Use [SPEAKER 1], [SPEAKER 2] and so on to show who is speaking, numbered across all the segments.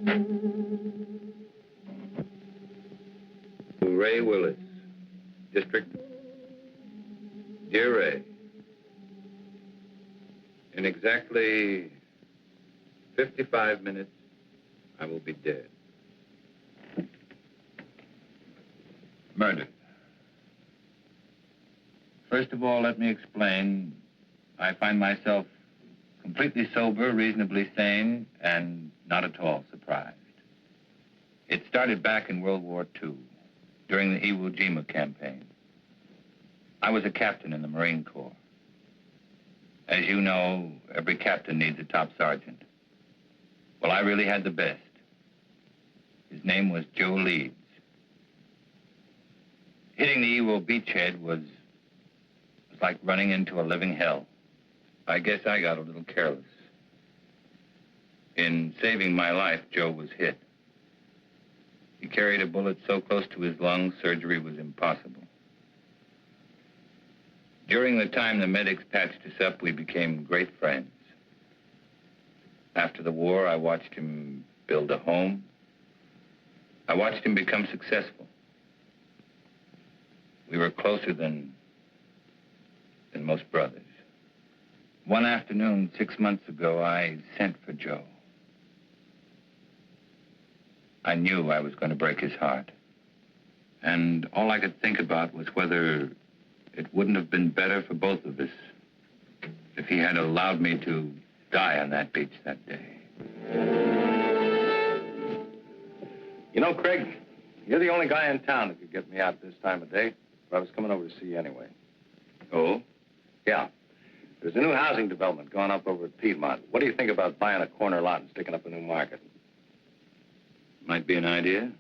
[SPEAKER 1] To Ray Willis, District. Dear Ray, in exactly 55 minutes, I will be dead. Murdered. First of all, let me explain. I find myself completely sober, reasonably sane, and not at all surprised. It started back in World War II, during the Iwo Jima campaign. I was a captain in the Marine Corps. As you know, every captain needs a top sergeant. Well, I really had the best. His name was Joe Leeds. Hitting the Iwo beachhead was like running into a living hell. I guess I got a little careless. In saving my life, Joe was hit. He carried a bullet so close to his lungs, surgery was impossible. During the time the medics patched us up, we became great friends. After the war, I watched him build a home. I watched him become successful. We were closer than most brothers. One afternoon, 6 months ago, I sent for Joe. I knew I was going to break his heart. And all I could think about was whether it wouldn't have been better for both of us if he had allowed me to die on that beach that day.
[SPEAKER 2] You know, Craig, you're the only guy in town that could get me out this time of day. But I was coming over to see you anyway.
[SPEAKER 1] Oh?
[SPEAKER 2] Yeah. There's a new housing development going up over at Piedmont. What do you think about buying a corner lot and sticking up a new market?
[SPEAKER 1] Might be an idea.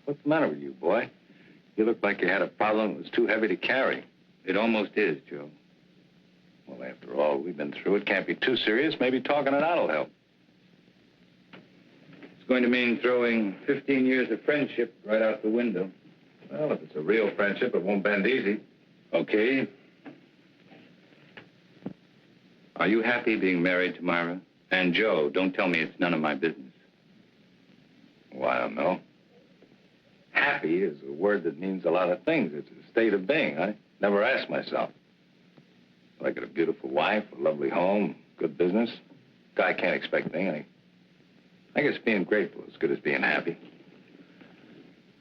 [SPEAKER 2] What's the matter with you, boy? You look like you had a problem that was too heavy to carry.
[SPEAKER 1] It almost is, Joe.
[SPEAKER 2] Well, after all we've been through, it can't be too serious. Maybe talking it out will help.
[SPEAKER 1] It's going to mean throwing 15 years of friendship right out the window.
[SPEAKER 2] Well, if it's a real friendship, it won't bend easy.
[SPEAKER 1] Okay. Are you happy being married to Myra? And Joe, don't tell me it's none of my business.
[SPEAKER 2] Well, I don't know. Happy is a word that means a lot of things. It's a state of being. I never asked myself. I got a beautiful wife, a lovely home, good business. Guy can't expect anything. I guess being grateful is as good as being happy.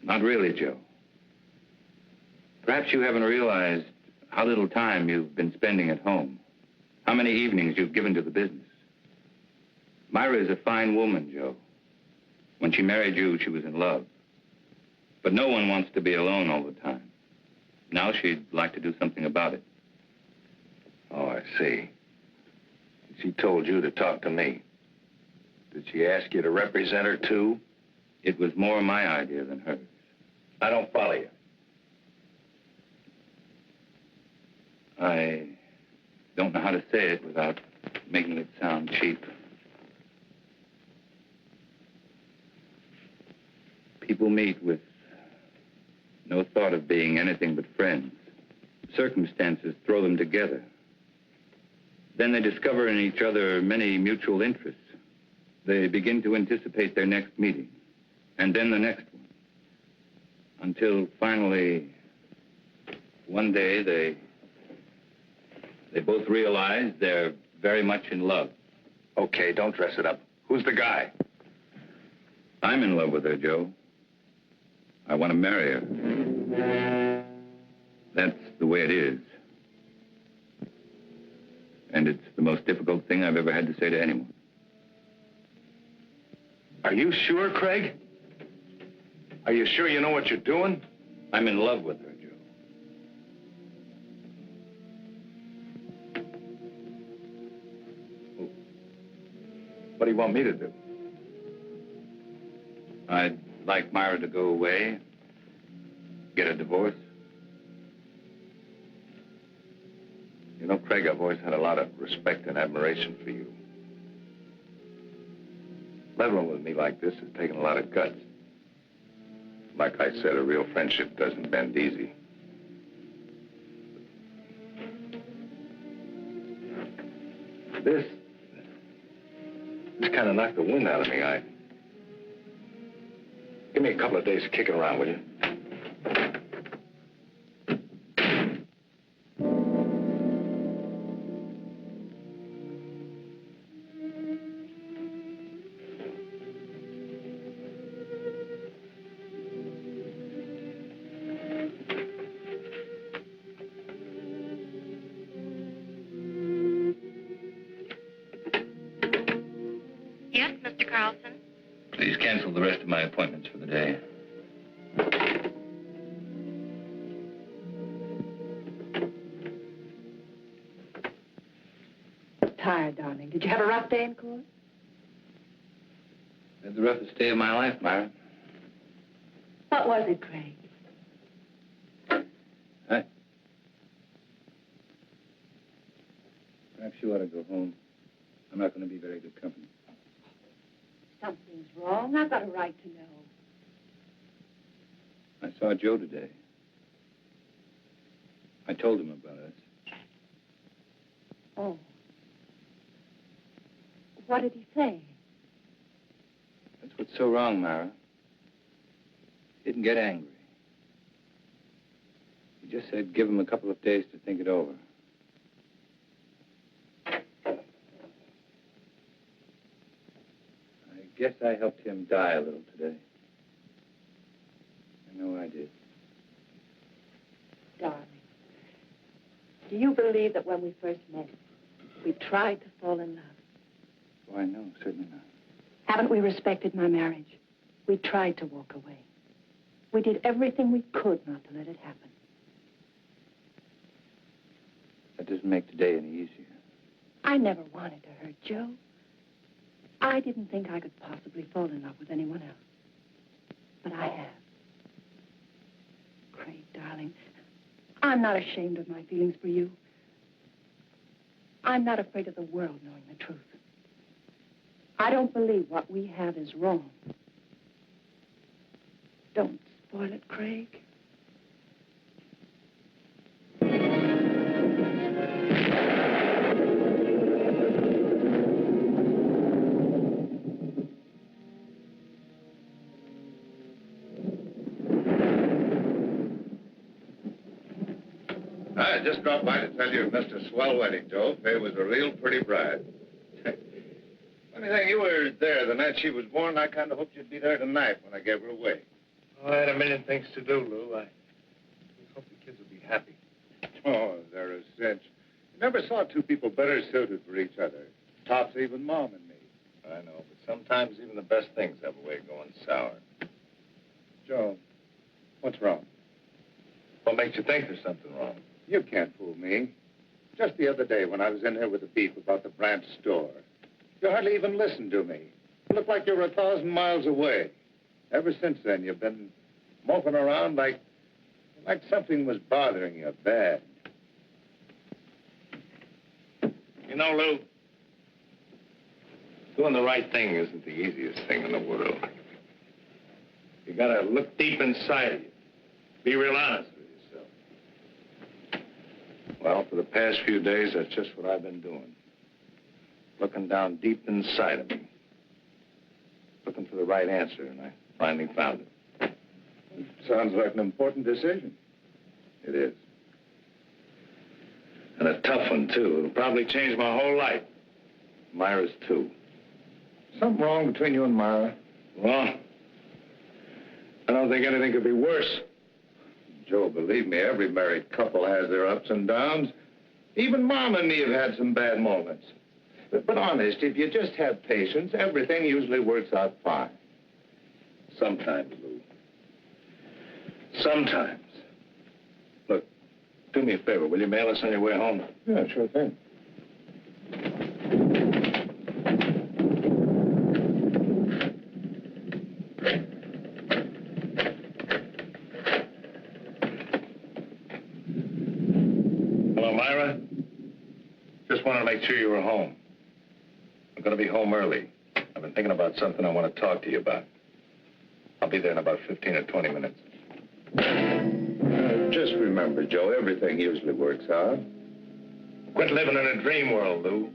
[SPEAKER 1] Not really, Joe. Perhaps you haven't realized how little time you've been spending at home. How many evenings you've given to the business. Myra is a fine woman, Joe. When she married you, she was in love. But no one wants to be alone all the time. Now she'd like to do something about it.
[SPEAKER 2] Oh, I see. She told you to talk to me. Did she ask you to represent her, too?
[SPEAKER 1] It was more my idea than hers.
[SPEAKER 2] I don't follow you.
[SPEAKER 1] I don't know how to say it without making it sound cheap. People meet with no thought of being anything but friends. Circumstances throw them together. Then they discover in each other many mutual interests. They begin to anticipate their next meeting, and then the next one. Until finally, one day, they both realize they're very much in love.
[SPEAKER 2] Okay, don't dress it up. Who's the guy?
[SPEAKER 1] I'm in love with her, Joe. I want to marry her. That's the way it is. And it's the most difficult thing I've ever had to say to anyone.
[SPEAKER 2] Are you sure, Craig? Are you sure you know what you're doing?
[SPEAKER 1] I'm in love with her, Joe.
[SPEAKER 2] What do you want me to do?
[SPEAKER 1] I'd like Myra to go away, get a divorce.
[SPEAKER 2] You know, Craig, I've always had a lot of respect and admiration for you. Leveling with me like this has taken a lot of guts. Like I said, a real friendship doesn't bend easy. It's kind of knocked the wind out of me. Give me a couple of days kicking around, will you?
[SPEAKER 3] Yes, Mr. Carlson?
[SPEAKER 1] Please cancel the rest of my appointments for the day.
[SPEAKER 4] Tired, darling. Did you have a rough day in court?
[SPEAKER 1] Had the roughest day of my life, Myra.
[SPEAKER 4] What was it, Craig?
[SPEAKER 1] Perhaps you ought to go home. I'm not going to be very good company.
[SPEAKER 4] Something's wrong. I've got a right to know.
[SPEAKER 1] I saw Joe today. I told him about us.
[SPEAKER 4] Oh. What did he say?
[SPEAKER 1] That's what's so wrong, Myra. He didn't get angry. He just said give him a couple of days to think it over. I guess I helped him die a little today. I know I did.
[SPEAKER 4] Darling, do you believe that when we first met, we tried to fall in love?
[SPEAKER 1] Why, no, certainly not.
[SPEAKER 4] Haven't we respected my marriage? We tried to walk away. We did everything we could not to let it happen.
[SPEAKER 1] That doesn't make today any easier.
[SPEAKER 4] I never wanted to hurt Joe. I didn't think I could possibly fall in love with anyone else. But I have. Craig, darling, I'm not ashamed of my feelings for you. I'm not afraid of the world knowing the truth. I don't believe what we have is wrong. Don't spoil it, Craig.
[SPEAKER 2] I just dropped by to tell you it missed a swell wedding, Joe. Faye was a real pretty bride. Funny thing, you were there the night she was born. I kind of hoped you'd be there tonight when I gave her away.
[SPEAKER 5] Oh, I had a million things to do, Lou. I hope the kids will be happy.
[SPEAKER 2] Oh, they're a cinch. You never saw two people better suited for each other. Tops even Mom and me.
[SPEAKER 5] I know, but sometimes even the best things have a way of going sour.
[SPEAKER 2] Joe, what's wrong?
[SPEAKER 5] What makes you think there's something wrong?
[SPEAKER 2] You can't fool me. Just the other day when I was in here with the beef about the branch store, you hardly even listened to me. You looked like you were 1,000 miles away. Ever since then, you've been moping around like something was bothering you bad.
[SPEAKER 5] You know, Lou, doing the right thing isn't the easiest thing in the world. You gotta look deep inside of you. Be real honest with yourself.
[SPEAKER 2] Well, for the past few days, that's just what I've been doing. Looking down deep inside of me. Looking for the right answer, and I finally found it. Sounds like an important decision. It is.
[SPEAKER 5] And a tough one, too. It'll probably change my whole life.
[SPEAKER 2] Myra's too. Something wrong between you and Myra?
[SPEAKER 5] Well, I don't think anything could be worse.
[SPEAKER 2] Joe, believe me, every married couple has their ups and downs. Even Mom and me have had some bad moments. But honest, if you just have patience, everything usually works out fine. Sometimes, Lou. Sometimes. Look, do me a favor. Will you mail us on your way home? Yeah, sure thing.
[SPEAKER 5] Hello, Myra. Just wanted to make sure you were home. I'm going to be home early. I've been thinking about something I want to talk to you about. I'll be there in about 15 or 20 minutes.
[SPEAKER 2] Just remember, Joe, everything usually works out.
[SPEAKER 5] Quit living in a dream world, Lou.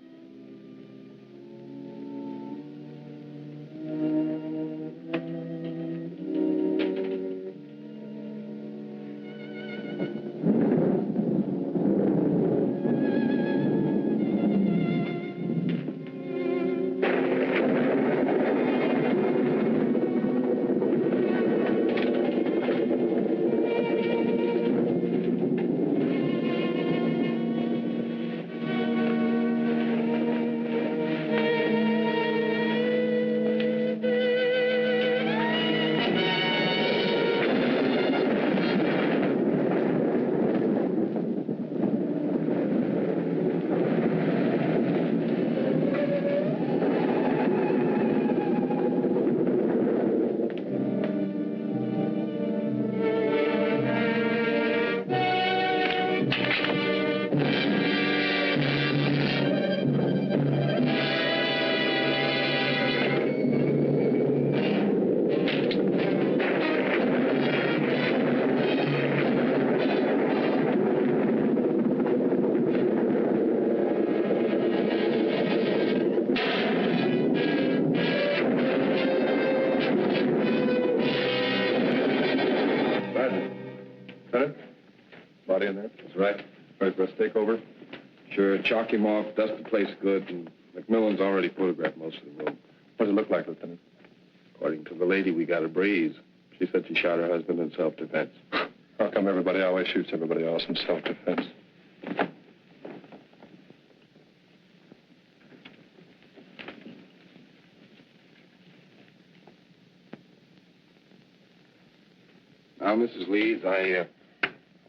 [SPEAKER 2] right.
[SPEAKER 6] Ready for us to take over? Sure, chalk him off, dust the place good, and McMillan's already photographed most of the room.
[SPEAKER 5] What does it look like, Lieutenant?
[SPEAKER 6] According to the lady, we got a breeze. She said she shot her husband in self-defense.
[SPEAKER 5] How come everybody always shoots everybody else in self-defense?
[SPEAKER 6] Now, Mrs. Leeds, I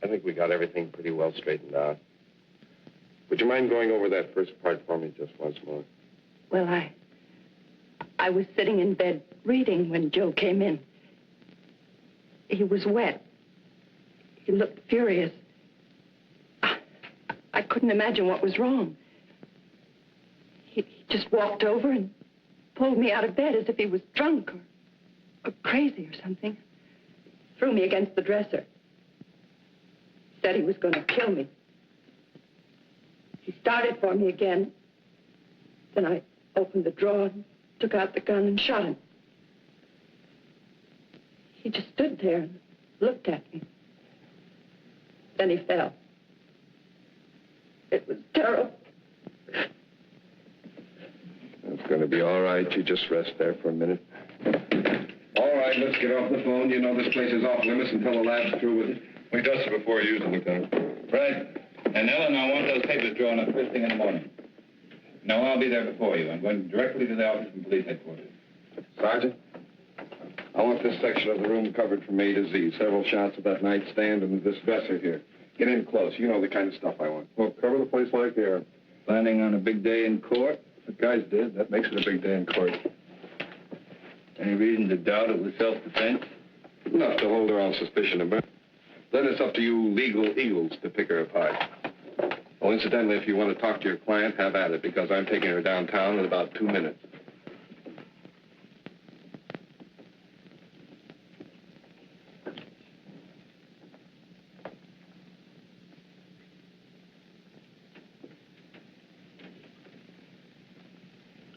[SPEAKER 6] think we got everything pretty well straightened out. Would you mind going over that first part for me just once more?
[SPEAKER 4] Well, I was sitting in bed reading when Joe came in. He was wet. He looked furious. I couldn't imagine what was wrong. He just walked over and pulled me out of bed as if he was drunk or crazy or something. Threw me against the dresser. Said he was going to kill me. He started for me again. Then I opened the drawer and took out the gun and shot him. He just stood there and looked at me. Then he fell. It was terrible.
[SPEAKER 6] It's going to be all right. You just rest there for a minute. All right, let's get off the phone. You know this place is off limits until the lab's through with it.
[SPEAKER 5] We dusted before you used it, Lieutenant.
[SPEAKER 1] Right. And Ellen, I want those papers drawn up first thing in the morning. No, I'll be there before you. I'm going directly to the office from police headquarters.
[SPEAKER 6] Sergeant, I want this section of the room covered from A to Z. Several shots of that nightstand and this dresser here. Get in close. You know the kind of stuff I want.
[SPEAKER 5] Well, cover the place like the air.
[SPEAKER 1] Planning on a big day in court?
[SPEAKER 5] The guys did. That makes it a big day in court.
[SPEAKER 1] Any reason to doubt it was self-defense?
[SPEAKER 6] Enough to hold her on suspicion of murder. Then it's up to you legal eagles to pick her apart. Oh, incidentally, if you want to talk to your client, have at it, because I'm taking her downtown in about 2 minutes.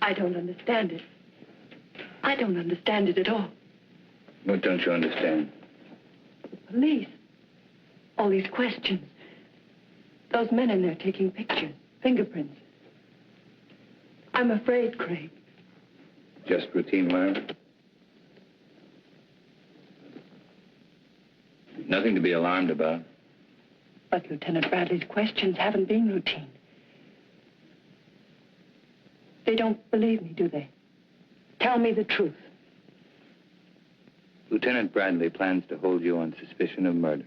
[SPEAKER 4] I don't understand it. I don't understand it at all.
[SPEAKER 1] What don't you understand?
[SPEAKER 4] The police. All these questions. Those men in there taking pictures, fingerprints. I'm afraid, Craig.
[SPEAKER 1] Just routine, Myra? Nothing to be alarmed about.
[SPEAKER 4] But Lieutenant Bradley's questions haven't been routine. They don't believe me, do they? Tell me the truth.
[SPEAKER 1] Lieutenant Bradley plans to hold you on suspicion of murder.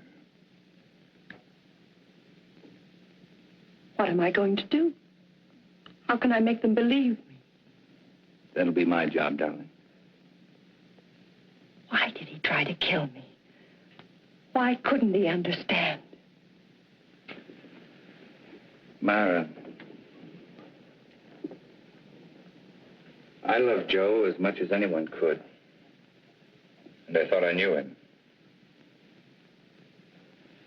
[SPEAKER 4] What am I going to do? How can I make them believe me?
[SPEAKER 1] That'll be my job, darling.
[SPEAKER 4] Why did he try to kill me? Why couldn't he understand?
[SPEAKER 1] Myra, I love Joe as much as anyone could. And I thought I knew him.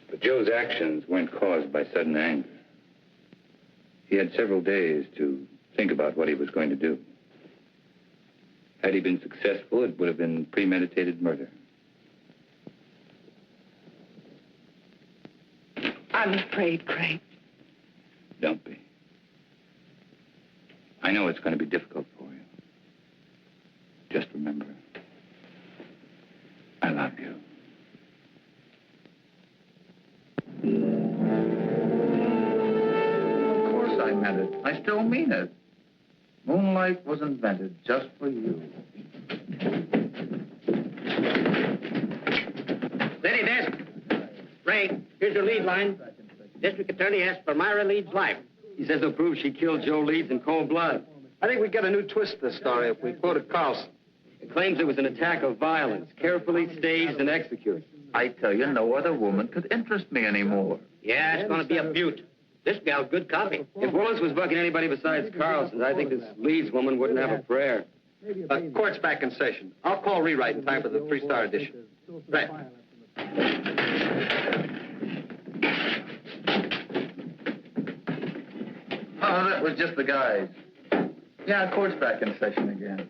[SPEAKER 1] But Joe's actions weren't caused by sudden anger. He had several days to think about what he was going to do. Had he been successful, it would have been premeditated murder.
[SPEAKER 4] I'm afraid, Craig.
[SPEAKER 1] Don't be. I know it's going to be difficult for you. Just remember, I love you.
[SPEAKER 7] Of course I meant it. I still mean it. Moonlight was invented just for you.
[SPEAKER 8] Steady, desk. Ray, here's your lead line. District Attorney asks for Myra Leeds' life.
[SPEAKER 9] He says he'll prove she killed Joe Leeds in cold blood. I think we get a new twist to the story if we quoted Carlson. It claims it was an attack of violence, carefully staged and executed.
[SPEAKER 7] I tell you, no other woman could interest me anymore.
[SPEAKER 8] Yeah, it's going to be a beaut. This gal's good copy.
[SPEAKER 9] If Willis was bucking anybody besides Carlson, I think this Leeds woman wouldn't have a prayer. Court's back in session. I'll call rewrite in time for the 3-star edition. Right.
[SPEAKER 7] Oh, that was just the guys. Yeah, court's back in session again.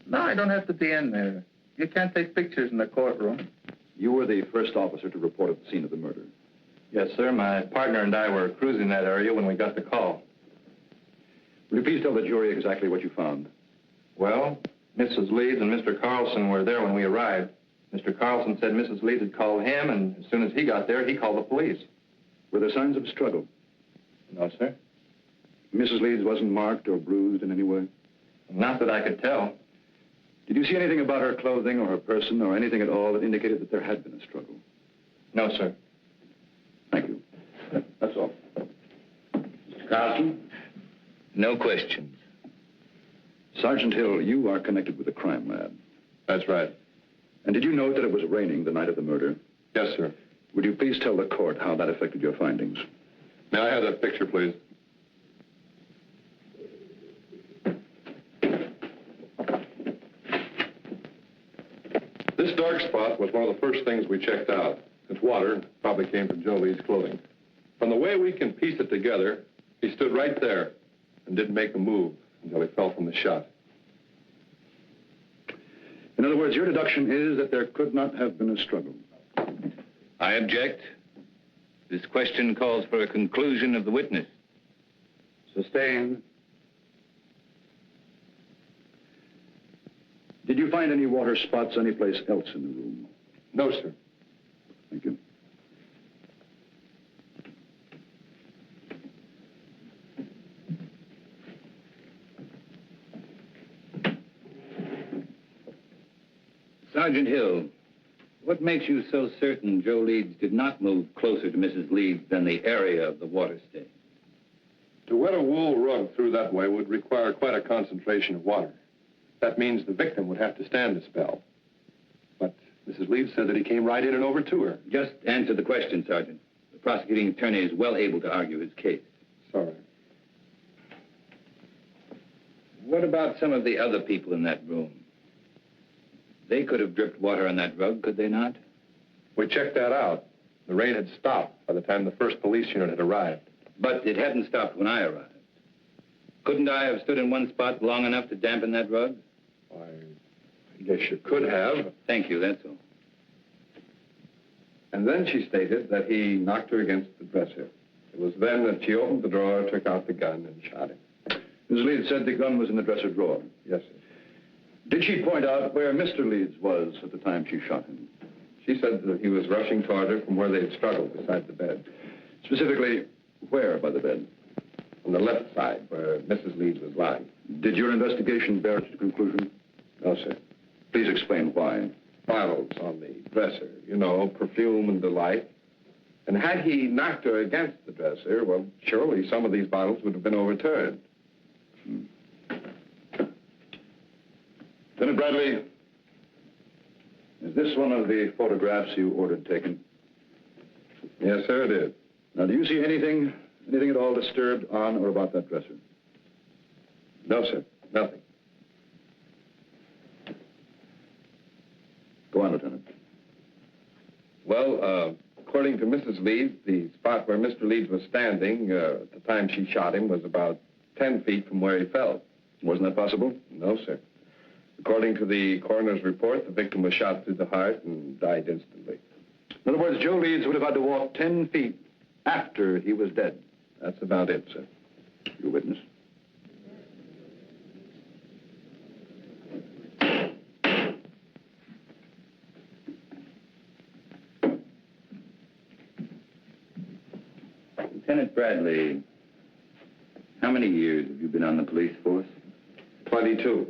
[SPEAKER 7] No, I don't have to be in there. You can't take pictures in the courtroom.
[SPEAKER 10] You were the first officer to report at the scene of the murder.
[SPEAKER 1] Yes, sir. My partner and I were cruising that area when we got the call.
[SPEAKER 10] Will you please tell the jury exactly what you found?
[SPEAKER 1] Well, Mrs. Leeds and Mr. Carlson were there when we arrived. Mr. Carlson said Mrs. Leeds had called him, and as soon as he got there, he called the police.
[SPEAKER 10] Were there signs of struggle?
[SPEAKER 1] No, sir.
[SPEAKER 10] Mrs. Leeds wasn't marked or bruised in any way?
[SPEAKER 1] Not that I could tell.
[SPEAKER 10] Did you see anything about her clothing or her person or anything at all that indicated that there had been a struggle?
[SPEAKER 1] No, sir.
[SPEAKER 10] Thank you. That's all.
[SPEAKER 9] Mr. Carlson?
[SPEAKER 1] No questions.
[SPEAKER 10] Sergeant Hill, you are connected with the crime lab.
[SPEAKER 6] That's right.
[SPEAKER 10] And did you note that it was raining the night of the murder?
[SPEAKER 6] Yes, sir.
[SPEAKER 10] Would you please tell the court how that affected your findings?
[SPEAKER 6] May I have that picture, please? This dark spot was one of the first things we checked out. It's water, probably came from Joe Lee's clothing. From the way we can piece it together, he stood right there and didn't make a move until he fell from the shot.
[SPEAKER 10] In other words, your deduction is that there could not have been a struggle.
[SPEAKER 1] I object. This question calls for a conclusion of the witness.
[SPEAKER 10] Sustained. Did you find any water spots anyplace else in the room?
[SPEAKER 6] No, sir.
[SPEAKER 10] Thank you.
[SPEAKER 1] Sergeant Hill, what makes you so certain Joe Leeds did not move closer to Mrs. Leeds than the area of the water stain?
[SPEAKER 6] To wet a wool rug through that way would require quite a concentration of water. That means the victim would have to stand a spell. But Mrs. Leeds said that he came right in and over to her.
[SPEAKER 1] Just answer the question, Sergeant. The prosecuting attorney is well able to argue his case.
[SPEAKER 6] Sorry.
[SPEAKER 1] What about some of the other people in that room? They could have dripped water on that rug, could they not?
[SPEAKER 6] We checked that out. The rain had stopped by the time the first police unit had arrived.
[SPEAKER 1] But it hadn't stopped when I arrived. Couldn't I have stood in one spot long enough to dampen that rug?
[SPEAKER 6] Why, I guess you could have.
[SPEAKER 1] Thank you, that's all.
[SPEAKER 6] And then she stated that he knocked her against the dresser. It was then that she opened the drawer, took out the gun, and shot him.
[SPEAKER 10] Ms. Leeds said the gun was in the dresser drawer.
[SPEAKER 6] Yes, sir.
[SPEAKER 10] Did she point out where Mr. Leeds was at the time she shot him?
[SPEAKER 6] She said that he was rushing toward her from where they had struggled beside the bed.
[SPEAKER 10] Specifically, where by the bed?
[SPEAKER 6] On the left side, where Mrs. Leeds was lying.
[SPEAKER 10] Did your investigation bear it to conclusion?
[SPEAKER 6] No, sir.
[SPEAKER 10] Please explain why.
[SPEAKER 6] Bottles on the dresser, you know, perfume and the like. And had he knocked her against the dresser, well, surely some of these bottles would have been overturned.
[SPEAKER 10] Lieutenant Bradley, is this one of the photographs you ordered taken?
[SPEAKER 6] Yes, sir, it is.
[SPEAKER 10] Now, do you see anything at all disturbed on or about that dresser?
[SPEAKER 6] No, sir, nothing.
[SPEAKER 10] Go on, Lieutenant.
[SPEAKER 6] Well, according to Mrs. Leeds, the spot where Mr. Leeds was standing at the time she shot him was about 10 feet from where he fell.
[SPEAKER 10] Wasn't that possible?
[SPEAKER 6] No, sir. According to the coroner's report, the victim was shot through the heart and died instantly.
[SPEAKER 10] In other words, Joe Leeds would have had to walk 10 feet after he was dead.
[SPEAKER 6] That's about it, sir.
[SPEAKER 10] You witness?
[SPEAKER 1] Lieutenant Bradley, how many years have you been on the police force?
[SPEAKER 6] 22.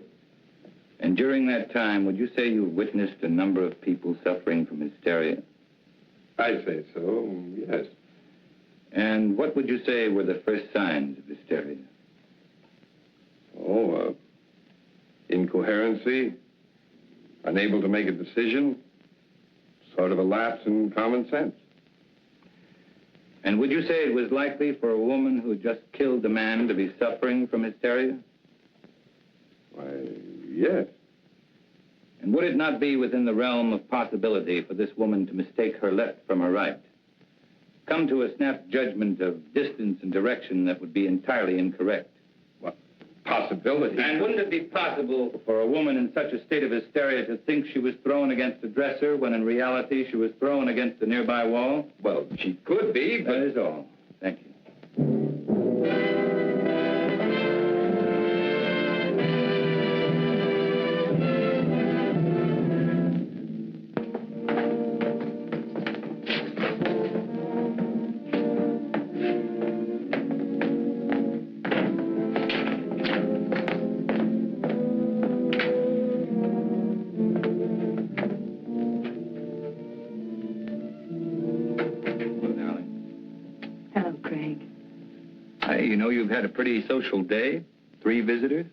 [SPEAKER 1] And during that time, would you say you witnessed a number of people suffering from hysteria?
[SPEAKER 6] I'd say so, yes.
[SPEAKER 1] And what would you say were the first signs of hysteria?
[SPEAKER 6] Oh, incoherency, unable to make a decision, sort of a lapse in common sense.
[SPEAKER 1] And would you say it was likely for a woman who just killed a man to be suffering from hysteria?
[SPEAKER 6] Why, yes.
[SPEAKER 1] And would it not be within the realm of possibility for this woman to mistake her left from her right? Come to a snap judgment of distance and direction that would be entirely incorrect?
[SPEAKER 6] Well,
[SPEAKER 2] possibility.
[SPEAKER 1] And wouldn't it be possible for a woman in such a state of hysteria to think she was thrown against a dresser when in reality she was thrown against a nearby wall?
[SPEAKER 2] Well, she could be, but...
[SPEAKER 1] That is all. Thank you. You know, you've had a pretty social day. 3 visitors.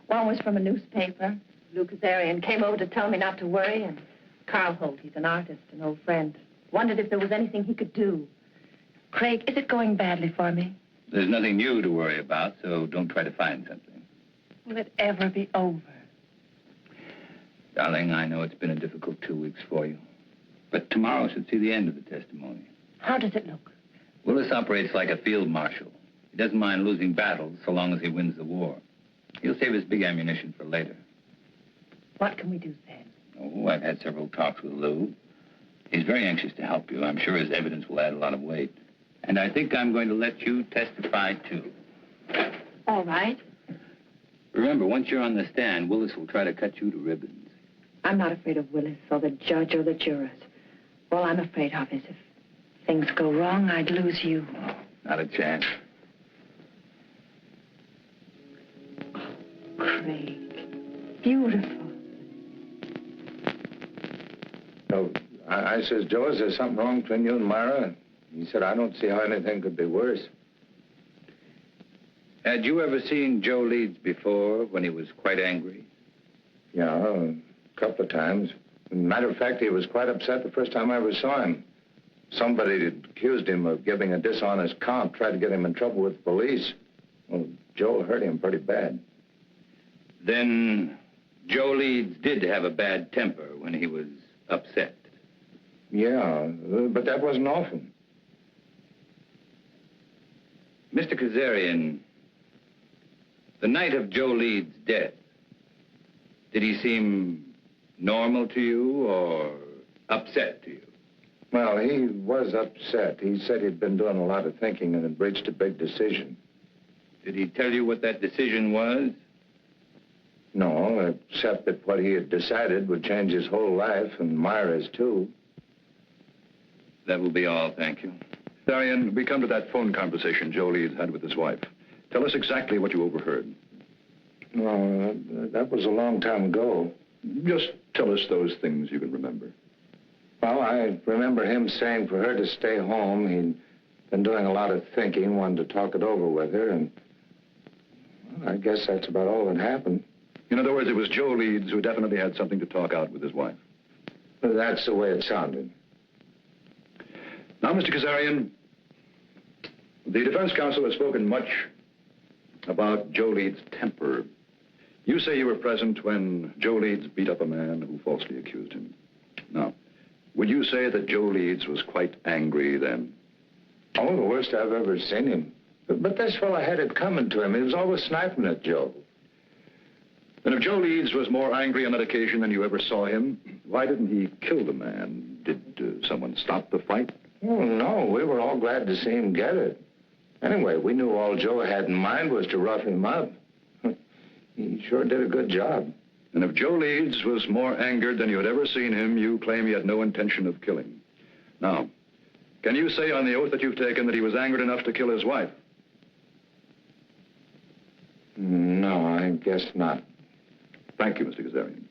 [SPEAKER 4] One was from a newspaper. Lou Kazarian came over to tell me not to worry, and Carl Holt, he's an artist, an old friend, wondered if there was anything he could do. Craig, is it going badly for me?
[SPEAKER 1] There's nothing new to worry about, so don't try to find something.
[SPEAKER 4] Will it ever be over?
[SPEAKER 1] Darling, I know it's been a difficult 2 weeks for you, but tomorrow should see the end of the testimony.
[SPEAKER 4] How does it look?
[SPEAKER 1] Willis operates like a field marshal. He doesn't mind losing battles so long as he wins the war. He'll save his big ammunition for later.
[SPEAKER 4] What can we do, Sam?
[SPEAKER 1] Oh, I've had several talks with Lou. He's very anxious to help you. I'm sure his evidence will add a lot of weight. And I think I'm going to let you testify, too.
[SPEAKER 4] All right.
[SPEAKER 1] Remember, once you're on the stand, Willis will try to cut you to ribbons.
[SPEAKER 4] I'm not afraid of Willis or the judge or the jurors. All I'm afraid of is if things go wrong, I'd lose you.
[SPEAKER 1] Not a chance.
[SPEAKER 4] Craig. Beautiful.
[SPEAKER 2] So I says, Joe, is there something wrong between you and Myra? He said, I don't see how anything could be worse.
[SPEAKER 1] Had you ever seen Joe Leeds before when he was quite angry?
[SPEAKER 2] Yeah, a couple of times. Matter of fact, he was quite upset the first time I ever saw him. Somebody had accused him of giving a dishonest count, tried to get him in trouble with the police. Well, Joe hurt him pretty bad.
[SPEAKER 1] Then Joe Leeds did have a bad temper when he was upset.
[SPEAKER 2] Yeah, but that wasn't often.
[SPEAKER 1] Mr. Kazarian, the night of Joe Leeds' death, did he seem normal to you or upset to you?
[SPEAKER 2] Well, he was upset. He said he'd been doing a lot of thinking and had reached a big decision.
[SPEAKER 1] Did he tell you what that decision was?
[SPEAKER 2] No, except that what he had decided would change his whole life, and Myra's, too.
[SPEAKER 1] That will be all, thank you.
[SPEAKER 10] Darian, we come to that phone conversation Joe Leeds had with his wife. Tell us exactly what you overheard.
[SPEAKER 2] No, that was a long time ago.
[SPEAKER 10] Just tell us those things you can remember.
[SPEAKER 2] Well, I remember him saying for her to stay home. He'd been doing a lot of thinking, wanted to talk it over with her, and well, I guess that's about all that happened.
[SPEAKER 10] In other words, it was Joe Leeds who definitely had something to talk out with his wife.
[SPEAKER 2] That's the way it sounded.
[SPEAKER 10] Now, Mr. Kazarian, the defense counsel has spoken much about Joe Leeds' temper. You say you were present when Joe Leeds beat up a man who falsely accused him. Now, would you say that Joe Leeds was quite angry then?
[SPEAKER 2] Oh, the worst I've ever seen him. But this fellow had it coming to him. He was always sniping at Joe.
[SPEAKER 10] Then if Joe Leeds was more angry on that occasion than you ever saw him, why didn't he kill the man? Did someone stop the fight?
[SPEAKER 2] Oh, no. We were all glad to see him get it. Anyway, we knew all Joe had in mind was to rough him up. He sure did a good job.
[SPEAKER 10] And if Joe Leeds was more angered than you had ever seen him, you claim he had no intention of killing. Now, can you say on the oath that you've taken that he was angered enough to kill his wife?
[SPEAKER 2] No, I guess not.
[SPEAKER 10] Thank you, Mr. Kazarian.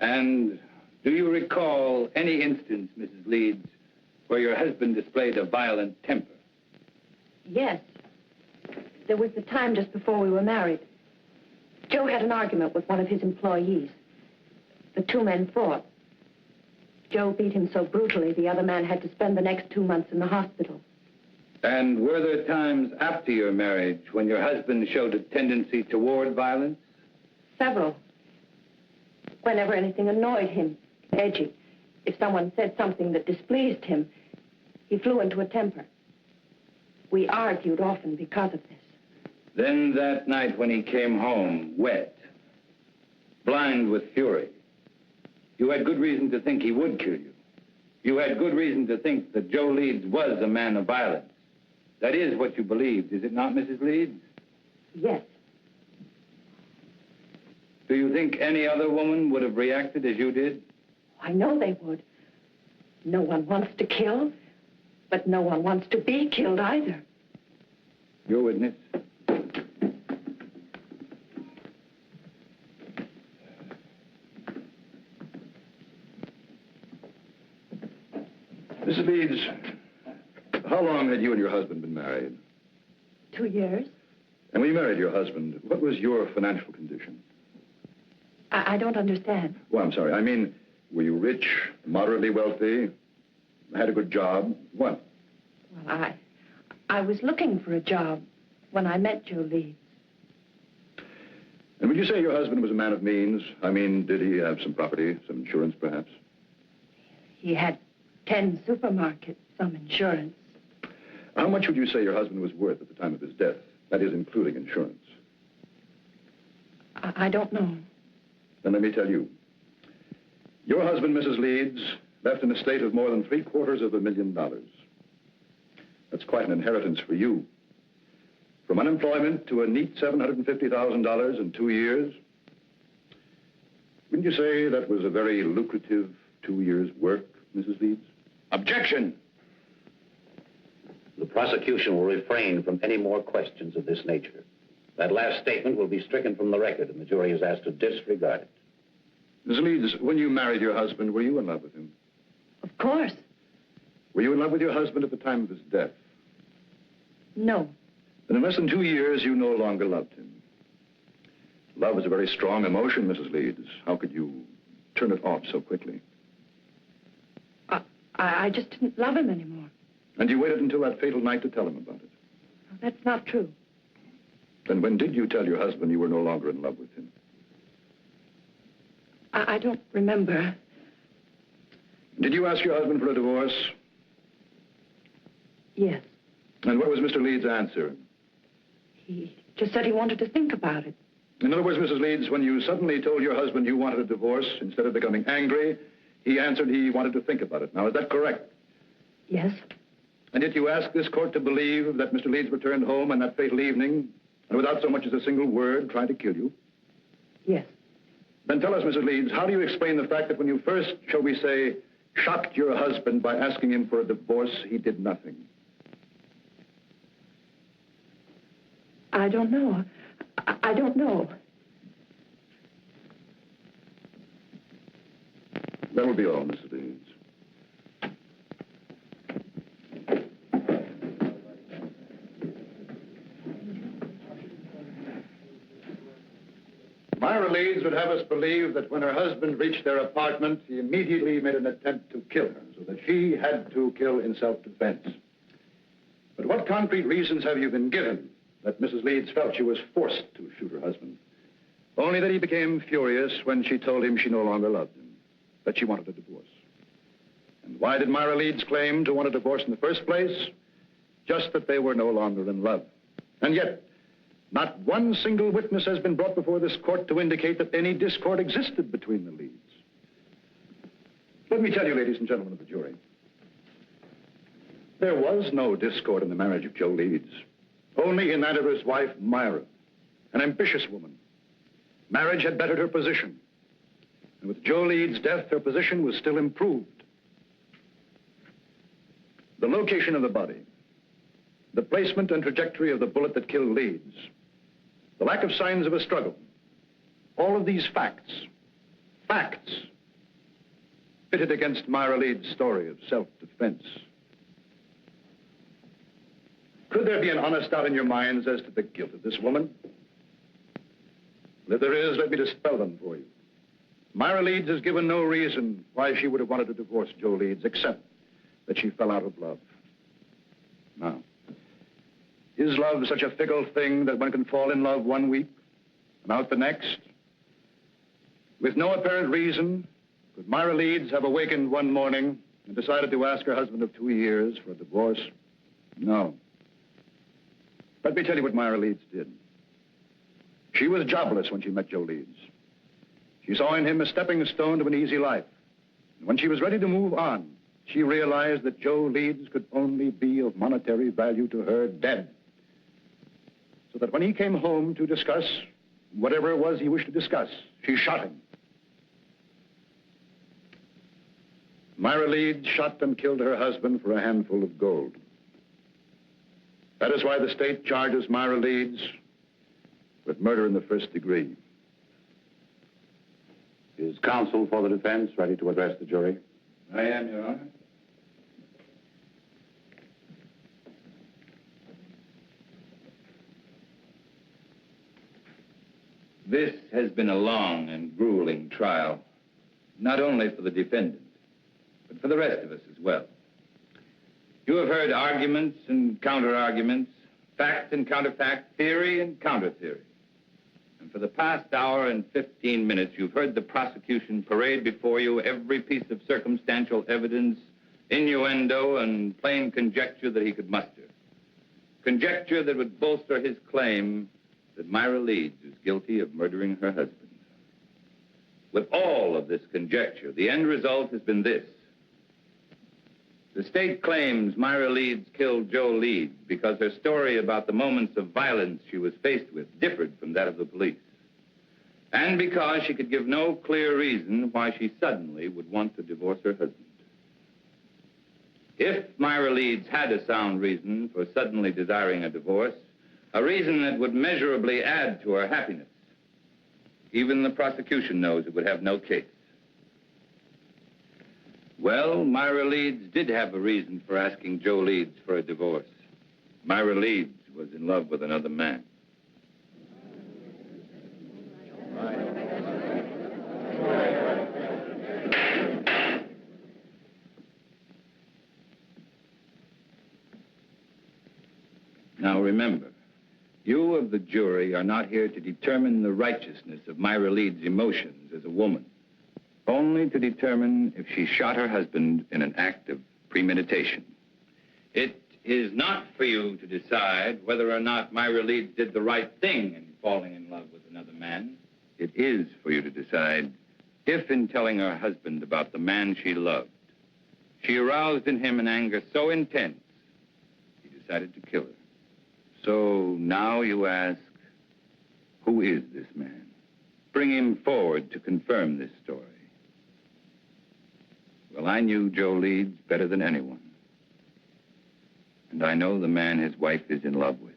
[SPEAKER 1] And do you recall any instance, Mrs. Leeds, where your husband displayed a violent temper?
[SPEAKER 4] Yes. There was the time just before we were married. Joe had an argument with one of his employees. The 2 men fought. Joe beat him so brutally, the other man had to spend the next 2 months in the hospital.
[SPEAKER 1] And were there times after your marriage when your husband showed a tendency toward violence?
[SPEAKER 4] Several. Whenever anything annoyed him, edgy. If someone said something that displeased him, He flew into a temper. We argued often because of this.
[SPEAKER 2] Then that night when he came home, wet, blind with fury, you had good reason to think he would kill you. You had good reason to think that Joe Leeds was a man of violence. That is what you believed, is it not, Mrs. Leeds?
[SPEAKER 4] Yes.
[SPEAKER 2] Do you think any other woman would have reacted as you did?
[SPEAKER 4] I know they would. No one wants to kill, but no one wants to be killed either.
[SPEAKER 2] Your witness.
[SPEAKER 10] Mrs. Leeds, how long had you and your husband been married?
[SPEAKER 4] 2 years.
[SPEAKER 10] And when you married your husband, what was your financial condition?
[SPEAKER 4] I don't understand.
[SPEAKER 10] Well, I'm sorry. I mean, were you rich, moderately wealthy, had a good job? What?
[SPEAKER 4] Well, I was looking for a job when I met Joe Leeds.
[SPEAKER 10] And would you say your husband was a man of means? I mean, did he have some property, some insurance, perhaps?
[SPEAKER 4] He had 10 supermarkets, some insurance.
[SPEAKER 10] How much would you say your husband was worth at the time of his death? That is, including insurance.
[SPEAKER 4] I don't know.
[SPEAKER 10] Then let me tell you. Your husband, Mrs. Leeds, left an estate of more than $750,000. That's quite an inheritance for you. From unemployment to a neat $750,000 in 2 years. Wouldn't you say that was a very lucrative 2 years' work, Mrs. Leeds?
[SPEAKER 2] Objection!
[SPEAKER 11] The prosecution will refrain from any more questions of this nature. That last statement will be stricken from the record, and the jury is asked to disregard it.
[SPEAKER 10] Mrs. Leeds, when you married your husband, were you in love with him?
[SPEAKER 4] Of course.
[SPEAKER 10] Were you in love with your husband at the time of his death?
[SPEAKER 4] No.
[SPEAKER 10] Then in less than 2 years, you no longer loved him. Love is a very strong emotion, Mrs. Leeds. How could you turn it off so quickly?
[SPEAKER 4] I just didn't love him anymore.
[SPEAKER 10] And you waited until that fatal night to tell him about it?
[SPEAKER 4] That's not true.
[SPEAKER 10] Then when did you tell your husband you were no longer in love with him?
[SPEAKER 4] I don't remember.
[SPEAKER 10] Did you ask your husband for a divorce?
[SPEAKER 4] Yes.
[SPEAKER 10] And what was Mr. Leeds' answer?
[SPEAKER 4] He just said he wanted to think about it.
[SPEAKER 10] In other words, Mrs. Leeds, when you suddenly told your husband you wanted a divorce, instead of becoming angry, he answered he wanted to think about it. Now, is that correct?
[SPEAKER 4] Yes.
[SPEAKER 10] And yet you ask this court to believe that Mr. Leeds returned home on that fatal evening, and without so much as a single word, tried to kill you?
[SPEAKER 4] Yes.
[SPEAKER 10] Then tell us, Mrs. Leeds, how do you explain the fact that when you first, shall we say, shocked your husband by asking him for a divorce, he did nothing?
[SPEAKER 4] I don't know. I don't know.
[SPEAKER 10] That will be all, Mrs. Leeds. Myra Leeds would have us believe that when her husband reached their apartment, he immediately made an attempt to kill her, so that she had to kill in self-defense. But what concrete reasons have you been given that Mrs. Leeds felt she was forced to shoot her husband? Only that he became furious when she told him she no longer loved him, that she wanted a divorce. And why did Myra Leeds claim to want a divorce in the first place? Just that they were no longer in love. And yet, not one single witness has been brought before this court to indicate that any discord existed between the Leeds. Let me tell you, ladies and gentlemen of the jury, there was no discord in the marriage of Joe Leeds, only in that of his wife, Myra, an ambitious woman. Marriage had bettered her position, and with Joe Leeds' death, her position was still improved. The location of the body, the placement and trajectory of the bullet that killed Leeds, the lack of signs of a struggle, all of these facts pitted against Myra Leeds' story of self-defense. Could there be an honest doubt in your minds as to the guilt of this woman? Well, if there is, let me dispel them for you. Myra Leeds has given no reason why she would have wanted to divorce Joe Leeds, except that she fell out of love. Now, is love such a fickle thing that one can fall in love one week and out the next? With no apparent reason, could Myra Leeds have awakened one morning and decided to ask her husband of 2 years for a divorce? No. Let me tell you what Myra Leeds did. She was jobless when she met Joe Leeds. She saw in him a stepping stone to an easy life. And when she was ready to move on, she realized that Joe Leeds could only be of monetary value to her dead. So that when he came home to discuss whatever it was he wished to discuss, she shot him. Myra Leeds shot and killed her husband for a handful of gold. That is why the state charges Myra Leeds with murder in the first degree.
[SPEAKER 11] Is counsel for the defense ready to address the jury?
[SPEAKER 1] I am, Your Honor. This has been a long and grueling trial, not only for the defendant, but for the rest of us as well. You have heard arguments and counter-arguments, fact and counterfact, theory and counter-theory. And for the past hour and 15 minutes, you've heard the prosecution parade before you every piece of circumstantial evidence, innuendo, and plain conjecture that he could muster. Conjecture that would bolster his claim that Myra Leeds is guilty of murdering her husband. With all of this conjecture, the end result has been this. The state claims Myra Leeds killed Joe Leeds because her story about the moments of violence she was faced with differed from that of the police. And because she could give no clear reason why she suddenly would want to divorce her husband. If Myra Leeds had a sound reason for suddenly desiring a divorce, a reason that would measurably add to her happiness, even the prosecution knows it would have no case. Well, Myra Leeds did have a reason for asking Joe Leeds for a divorce. Myra Leeds was in love with another man. Now remember, you of the jury are not here to determine the righteousness of Myra Leeds' emotions as a woman, only to determine if she shot her husband in an act of premeditation. It is not for you to decide whether or not Myra Leeds did the right thing in falling in love with another man. It is for you to decide if, in telling her husband about the man she loved, she aroused in him an anger so intense, he decided to kill her. So now you ask, who is this man? Bring him forward to confirm this story. Well, I knew Joe Leeds better than anyone. And I know the man his wife is in love with.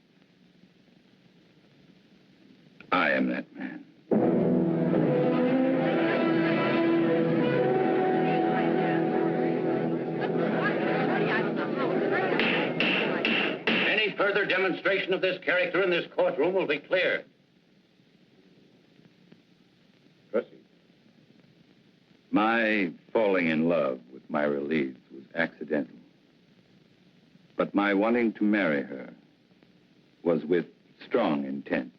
[SPEAKER 1] I am that man.
[SPEAKER 11] Any further demonstration of this character in this courtroom will be clear. Proceed.
[SPEAKER 1] My falling in love with Myra Leeds was accidental. But my wanting to marry her was with strong intent.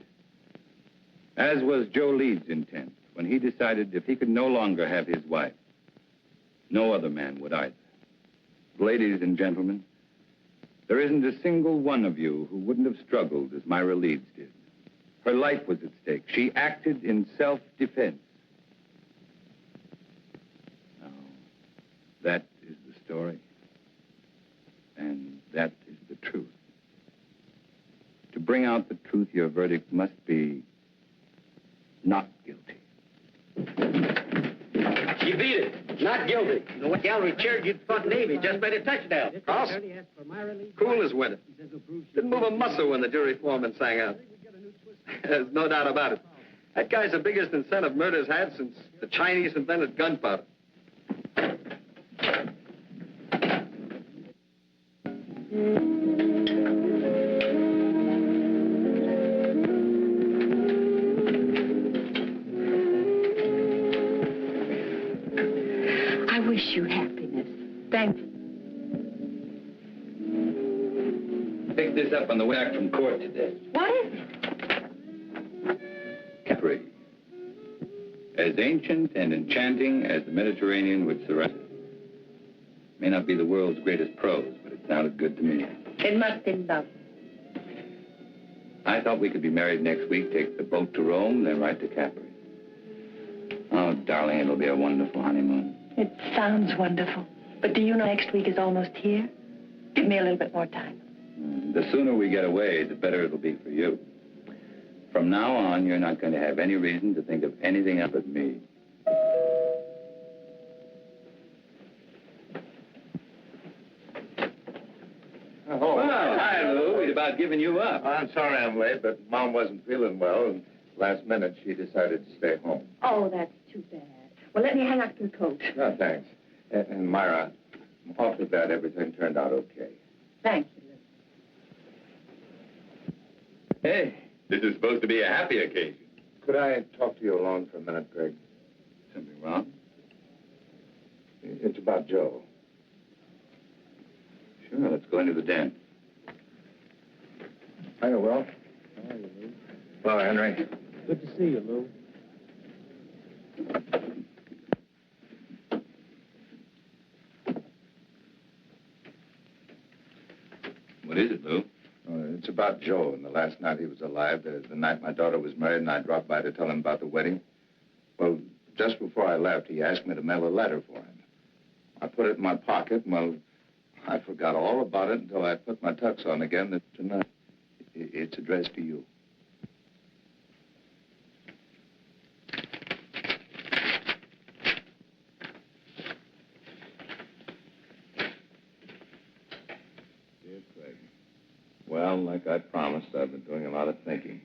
[SPEAKER 1] As was Joe Leeds' intent when he decided if he could no longer have his wife, no other man would either. Ladies and gentlemen, there isn't a single one of you who wouldn't have struggled as Myra Leeds did. Her life was at stake. She acted in self-defense. Now, that is the story. And that is the truth. To bring out the truth, your verdict must be not guilty.
[SPEAKER 8] You beat it. Not guilty. You know what gallery cheered you'd fought Navy just made a touchdown.
[SPEAKER 9] Cross? Cool as winter. Didn't move a muscle when the jury foreman sang out. There's no doubt about it. That guy's the biggest incentive murder's had since the Chinese invented gunpowder.
[SPEAKER 4] I wish you happiness. Thank you.
[SPEAKER 1] Picked this up on the way back from court today.
[SPEAKER 4] What is it?
[SPEAKER 1] Capri. As ancient and enchanting as the Mediterranean would surround it. May not be the world's greatest prose, but it sounded good to me.
[SPEAKER 4] It must be love.
[SPEAKER 1] I thought we could be married next week, take the boat to Rome, then right to Capri. Oh, darling, it'll be a wonderful honeymoon.
[SPEAKER 4] It sounds wonderful. But do you know next week is almost here? Give me a little bit more time.
[SPEAKER 1] The sooner we get away, the better it'll be for you. From now on, you're not going to have any reason to think of anything else but me.
[SPEAKER 2] Oh,
[SPEAKER 1] Well, hi, Lou. We'd about given you up.
[SPEAKER 2] I'm sorry I'm late, but Mom wasn't feeling well, and last minute she decided to stay home.
[SPEAKER 4] Oh, that's too bad. Well, let me hang up your coat.
[SPEAKER 2] No, thanks. And Myra, I'm awfully glad everything turned out okay.
[SPEAKER 4] Thank you, Lou.
[SPEAKER 1] Hey, this is supposed to be a happy occasion.
[SPEAKER 2] Could I talk to you alone for a minute, Greg?
[SPEAKER 1] Something wrong?
[SPEAKER 2] It's about Joe.
[SPEAKER 1] Sure, let's go into the den.
[SPEAKER 2] Hiya, Will.
[SPEAKER 7] How are you, Lou?
[SPEAKER 2] Hello, Henry.
[SPEAKER 7] Good to see you, Lou.
[SPEAKER 1] What is it, Lou?
[SPEAKER 2] It's about Joe and the last night he was alive, the night my daughter was married, and I dropped by to tell him about the wedding. Well, just before I left, he asked me to mail a letter for him. I put it in my pocket, and, well, I forgot all about it until I put my tux on again tonight. It's addressed to you. Dear Craig, well, like I promised, I've been doing a lot of thinking.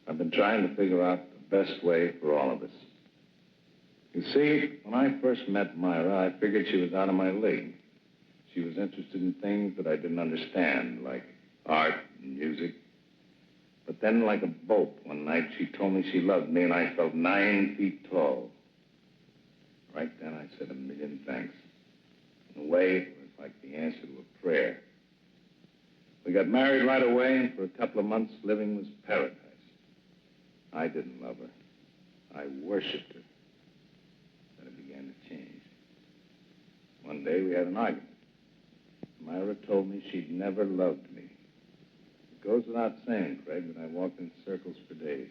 [SPEAKER 2] I've been trying to figure out the best way for all of us. You see, when I first met Myra, I figured she was out of my league. She was interested in things that I didn't understand, like art and music. But then, like a bolt, one night she told me she loved me, and I felt 9 feet tall. Right then, I said a million thanks. In a way, it was like the answer to a prayer. We got married right away, and for a couple of months, living was paradise. I didn't love her. I worshipped her. Then it began to change. One day, we had an argument. Myra told me she'd never loved me. It goes without saying, Craig, that I walked in circles for days.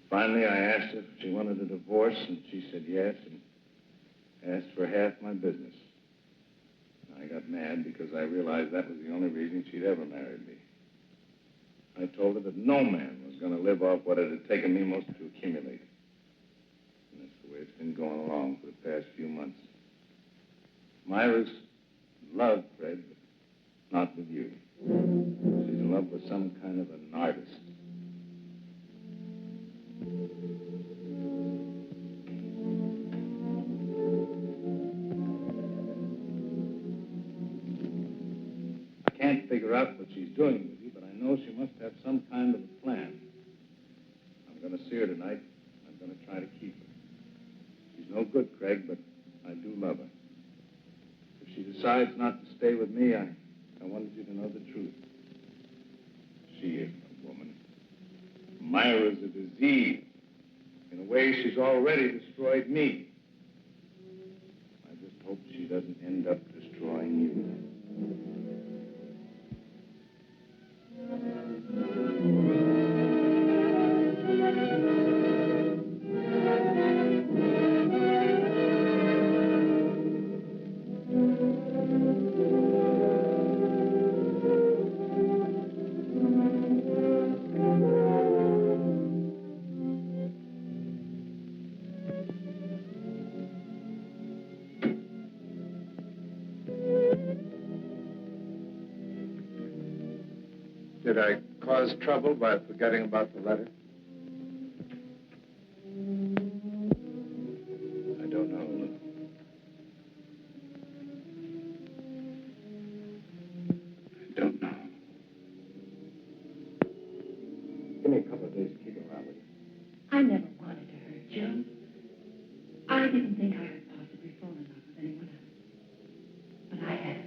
[SPEAKER 2] Finally, I asked her if she wanted a divorce, and she said yes, and asked for half my business. I got mad because I realized that was the only reason she'd ever married me. I told her that no man was going to live off what it had taken me most to accumulate. And that's the way it's been going along for the past few months. Myra's in love, Fred, but not with you. She's in love with some kind of an artist. I can't figure out what she's doing with you, but I know she must have some kind of a plan. I'm going to see her tonight. I'm going to try to keep her. She's no good, Craig, but I do love her. If she decides not to stay with me, I wanted you to know the truth. She isn't a woman. Myra's a disease. In a way, she's already destroyed me. I just hope she doesn't end up destroying you. Did I cause trouble by forgetting about the letter? I don't know. I don't know. Give me a couple of days to keep around with you.
[SPEAKER 4] I never wanted to hurt you. I didn't think I could possibly fall in love with anyone else. But I have.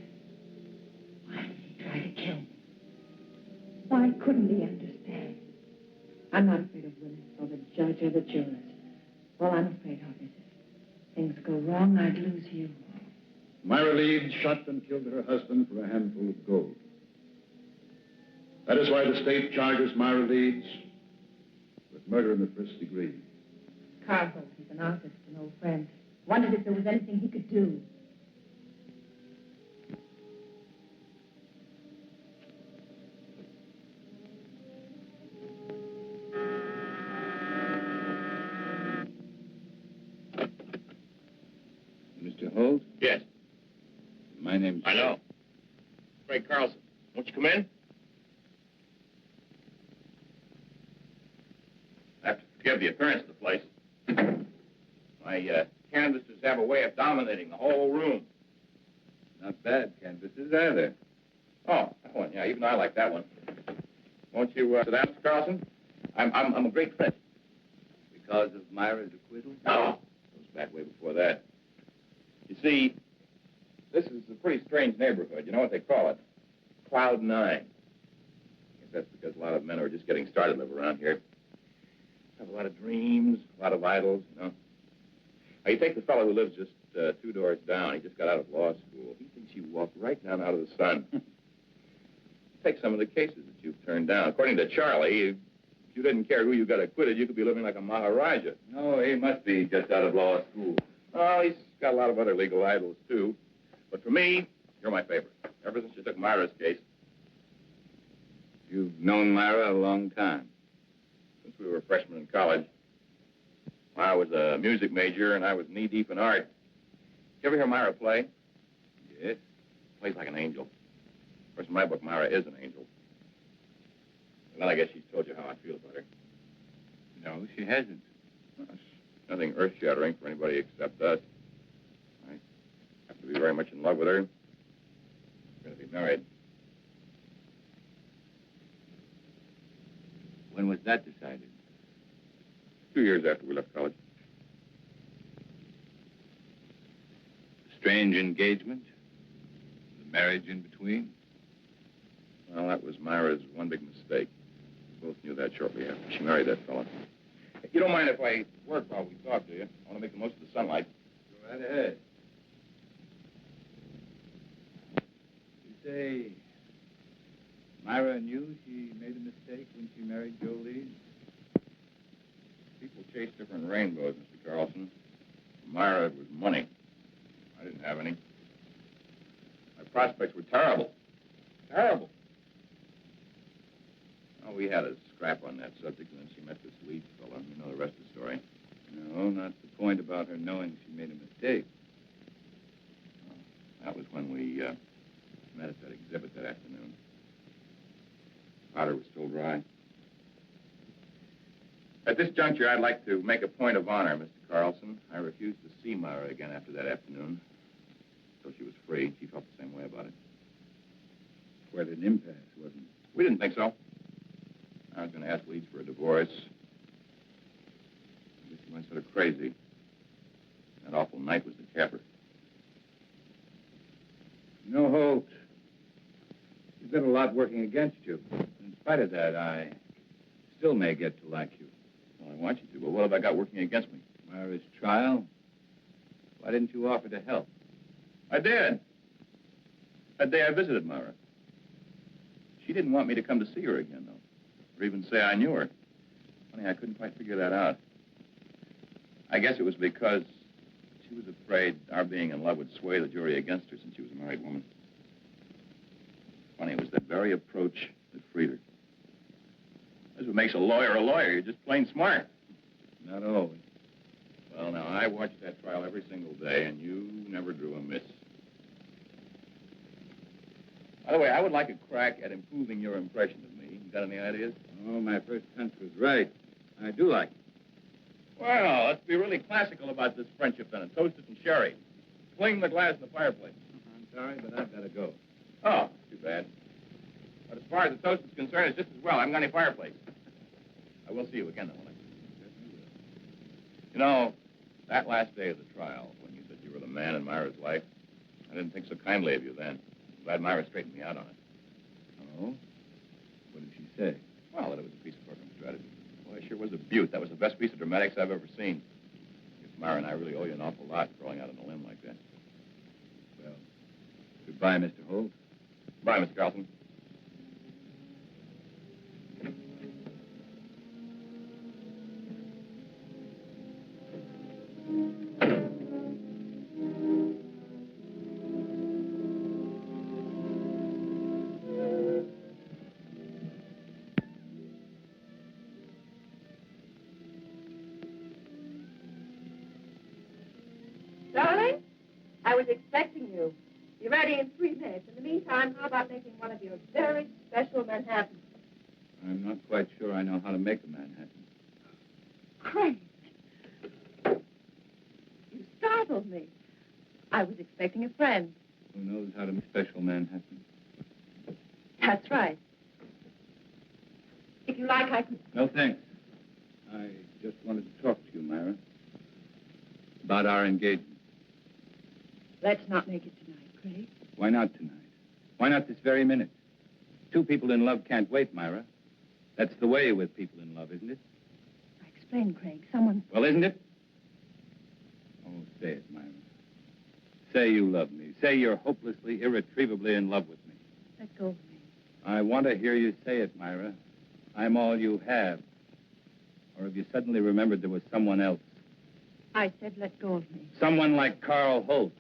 [SPEAKER 4] Why did he try to kill me? Why couldn't he understand? I'm not afraid of Willis or the judge or the jurors. All I'm afraid of is if things go wrong, I'd lose you.
[SPEAKER 10] Myra Leeds shot and killed her husband for a handful of gold. That is why the state charges Myra Leeds with murder in the first degree.
[SPEAKER 12] Carl, he's an artist, an old friend. Wondered if there was anything he could do.
[SPEAKER 10] Mr. Holt?
[SPEAKER 5] Yes.
[SPEAKER 10] My name's...
[SPEAKER 5] I know. Craig Carlson. Won't you come in? I have to forgive the appearance of the place. My canvases have a way of dominating the whole room.
[SPEAKER 10] Not bad canvases, are there?
[SPEAKER 5] Oh, that one. Yeah, even I like that one. Won't you sit down, Mr. Carlson? I'm a great friend.
[SPEAKER 10] Because of Myra's acquittal?
[SPEAKER 5] No. It goes back way before that. You see, this is a pretty strange neighborhood. You know what they call it? Cloud 9. I guess that's because a lot of men who are just getting started live around here. Have a lot of dreams, a lot of idols, you know. Now, you take the fellow who lives just 2 doors down. He just got out of law school. He thinks you walk right down out of the sun. Take some of the cases that you've turned down. According to Charlie, if you didn't care who you got acquitted, you could be living like a Maharaja.
[SPEAKER 10] No, he must be just out of law school.
[SPEAKER 5] Oh, he's got a lot of other legal idols, too. But for me, you're my favorite. Ever since you took Myra's case.
[SPEAKER 10] You've known Myra a long time.
[SPEAKER 5] Since we were freshmen in college. I was a music major, and I was knee-deep in art. You ever hear Myra play?
[SPEAKER 10] Yes.
[SPEAKER 5] Plays like an angel. Of course, in my book, Myra is an angel. And then I guess she's told you how I feel about her.
[SPEAKER 10] No, she hasn't.
[SPEAKER 5] Well, it's nothing earth-shattering for anybody except us. I have to be very much in love with her. We're going to be married.
[SPEAKER 10] When was that decided?
[SPEAKER 5] 2 years after we left college.
[SPEAKER 10] Strange engagement? The marriage in between?
[SPEAKER 5] Well, that was Myra's one big mistake. We both knew that shortly after she married that fella. You don't mind if I work while we talk, do you? I want to make the most of the sunlight.
[SPEAKER 10] Go right ahead. You say Myra knew she made a mistake when she married Joe Leeds?
[SPEAKER 5] People chase different rainbows, Mr. Carlson. For Myra, it was money. I didn't have any. My prospects were terrible. Terrible. Oh, we had a scrap on that subject, and then she met this Leeds fella. You know the rest of the story.
[SPEAKER 10] No, not the point about her knowing she made a mistake.
[SPEAKER 5] Oh, that was when we met at that exhibit that afternoon. Powder was still dry. At this juncture, I'd like to make a point of honor, Mr. Carlson. I refused to see Myra again after that afternoon. Until she was free. She felt the same way about it.
[SPEAKER 10] Quite an impasse, wasn't it?
[SPEAKER 5] We didn't think so. I was going to ask Leeds for a divorce. I guess he went sort of crazy. That awful night was the capper.
[SPEAKER 10] No, Holt. You've got a lot working against you. In spite of that, I still may get to like you.
[SPEAKER 5] Well, I want you to, but what have I got working against me?
[SPEAKER 10] Myra's trial? Why didn't you offer to help?
[SPEAKER 5] I did. That day I visited Myra. She didn't want me to come to see her again, though. Or even say I knew her. Funny, I couldn't quite figure that out. I guess it was because she was afraid our being in love would sway the jury against her since she was a married woman. Funny, it was that very approach that freed her. That's what makes a lawyer a lawyer. You're just plain smart.
[SPEAKER 10] Not always.
[SPEAKER 5] Well, now, I watched that trial every single day, and you never drew a miss. By the way, I would like a crack at improving your impression of me. You got any ideas?
[SPEAKER 10] Oh, my first hunch was right. I do like it.
[SPEAKER 5] Well, let's be really classical about this friendship, then, and toast it in sherry. Fling the glass in the fireplace.
[SPEAKER 10] I'm sorry, but I've got to go.
[SPEAKER 5] Oh, too bad. But as far as the toast is concerned, it's just as well. I haven't got any fireplace. I will see you again, though, won't I? You know, that last day of the trial, when you said you were the man in Myra's life, I didn't think so kindly of you then. I'm glad Myra straightened me out on it.
[SPEAKER 10] Oh? What did she say?
[SPEAKER 5] Well, that it was a piece of program strategy. Well, it sure was a beaut. That was the best piece of dramatics I've ever seen. I guess Myra and I really owe you an awful lot for going out on a limb like that.
[SPEAKER 10] Well, Goodbye, Mr. Holt.
[SPEAKER 5] Bye, Mr. Carlson.
[SPEAKER 12] Darling, I was expecting you. Be ready in 3 minutes. In the meantime, how about making one of your very special Manhattans?
[SPEAKER 10] I'm not quite sure I know how to make a Manhattan.
[SPEAKER 12] Craig, you startled me. I was expecting a friend.
[SPEAKER 10] Who knows how to make special Manhattan?
[SPEAKER 12] That's right. If you like, I could...
[SPEAKER 10] No, thanks. I just wanted to talk to you, Myra, about our engagement.
[SPEAKER 12] Let's not make it tonight, Craig.
[SPEAKER 10] Why not tonight? Why not this very minute? Two people in love can't wait, Myra. That's the way with people in love, isn't it?
[SPEAKER 12] Explain, Craig. Someone...
[SPEAKER 10] Well, isn't it? Oh, say it, Myra. Say you love me. Say you're hopelessly, irretrievably in love with me.
[SPEAKER 12] Let go of me.
[SPEAKER 10] I want to hear you say it, Myra. I'm all you have. Or have you suddenly remembered there was someone else?
[SPEAKER 12] I said let go of me.
[SPEAKER 10] Someone like Carl Holt.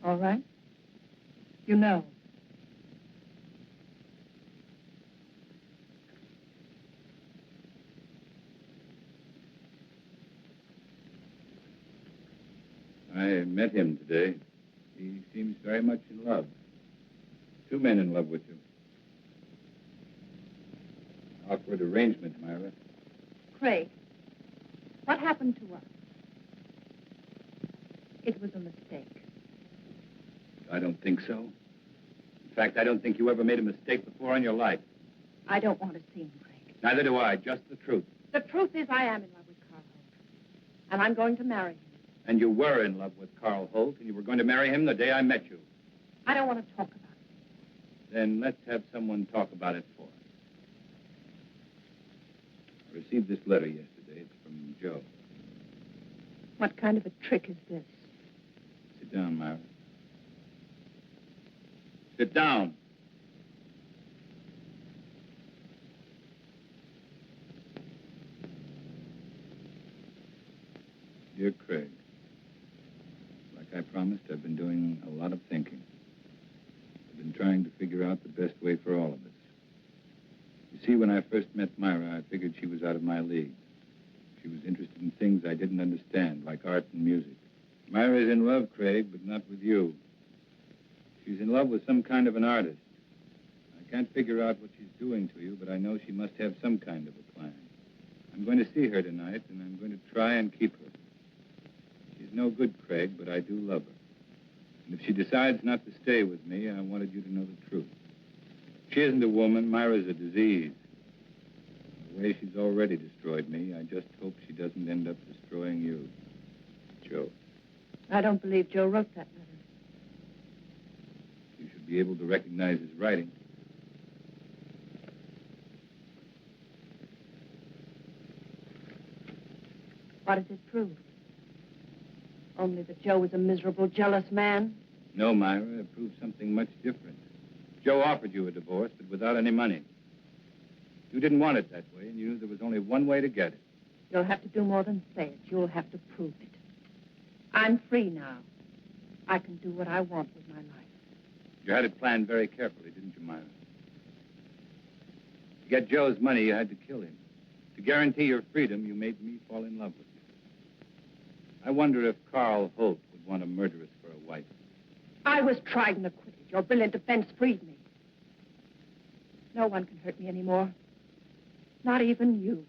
[SPEAKER 12] All right. You know.
[SPEAKER 10] I met him today. He seems very much in love. Two men in love with you. Awkward arrangement, Myra.
[SPEAKER 12] Craig, what happened to us? It was a mistake.
[SPEAKER 10] I don't think so. In fact, I don't think you ever made a mistake before in your life.
[SPEAKER 12] I don't want to see him, Craig.
[SPEAKER 10] Neither do I. Just the truth.
[SPEAKER 12] The truth is I am in love with Carl Holt. And I'm going to marry him.
[SPEAKER 10] And you were in love with Carl Holt, and you were going to marry him the day I met you.
[SPEAKER 12] I don't want to talk about it.
[SPEAKER 10] Then let's have someone talk about it for us. I received this letter yesterday. It's from Joe.
[SPEAKER 12] What kind of a trick is this?
[SPEAKER 10] Sit down, Myra. Sit down. Dear Craig, like I promised, I've been doing a lot of thinking. I've been trying to figure out the best way for all of us. You see, when I first met Myra, I figured she was out of my league. She was interested in things I didn't understand, like art and music. Myra's in love, Craig, but not with you. She's in love with some kind of an artist. I can't figure out what she's doing to you, but I know she must have some kind of a plan. I'm going to see her tonight, and I'm going to try and keep her. She's no good, Craig, but I do love her. And if she decides not to stay with me, I wanted you to know the truth. She isn't a woman. Myra's a disease. The way she's already destroyed me, I just hope she doesn't end up destroying you. Joe.
[SPEAKER 12] I don't believe Joe wrote that letter.
[SPEAKER 10] You should be able to recognize his writing.
[SPEAKER 12] What does it prove? Only that Joe was a miserable, jealous man?
[SPEAKER 10] No, Myra, it proves something much different. Joe offered you a divorce, but without any money. You didn't want it that way, and you knew there was only one way to get it.
[SPEAKER 12] You'll have to do more than say it. You'll have to prove it. I'm free now. I can do what I want with my life.
[SPEAKER 10] You had it planned very carefully, didn't you, Myra? To get Joe's money, you had to kill him. To guarantee your freedom, you made me fall in love with you. I wonder if Carl Holt would want a murderess for a wife.
[SPEAKER 12] I was tried and acquitted. Your brilliant defense freed me. No one can hurt me anymore. Not even you.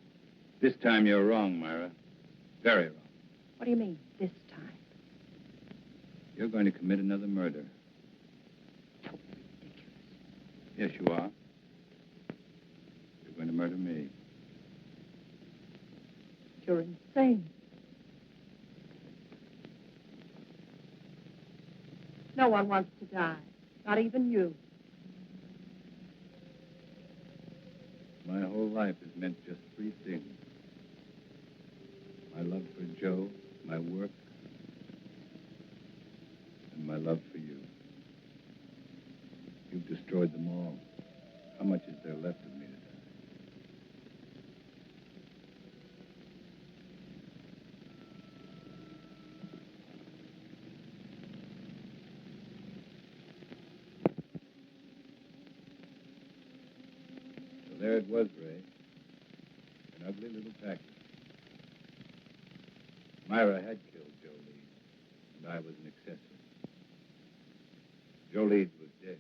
[SPEAKER 10] This time you're wrong, Myra. Very wrong.
[SPEAKER 12] What do you mean, this time?
[SPEAKER 10] You're going to commit another murder.
[SPEAKER 12] Totally ridiculous.
[SPEAKER 10] Yes, you are. You're going to murder me.
[SPEAKER 12] You're insane. No one wants to die. Not even you.
[SPEAKER 10] My whole life has meant just three things. My love for Joe, my work, and my love for you.
[SPEAKER 1] You've destroyed them all. How much is there left of me to die? So there it was, Ray. An ugly little package. Myra had killed Joe Leeds, and I was an accessory. Joe Leeds was dead.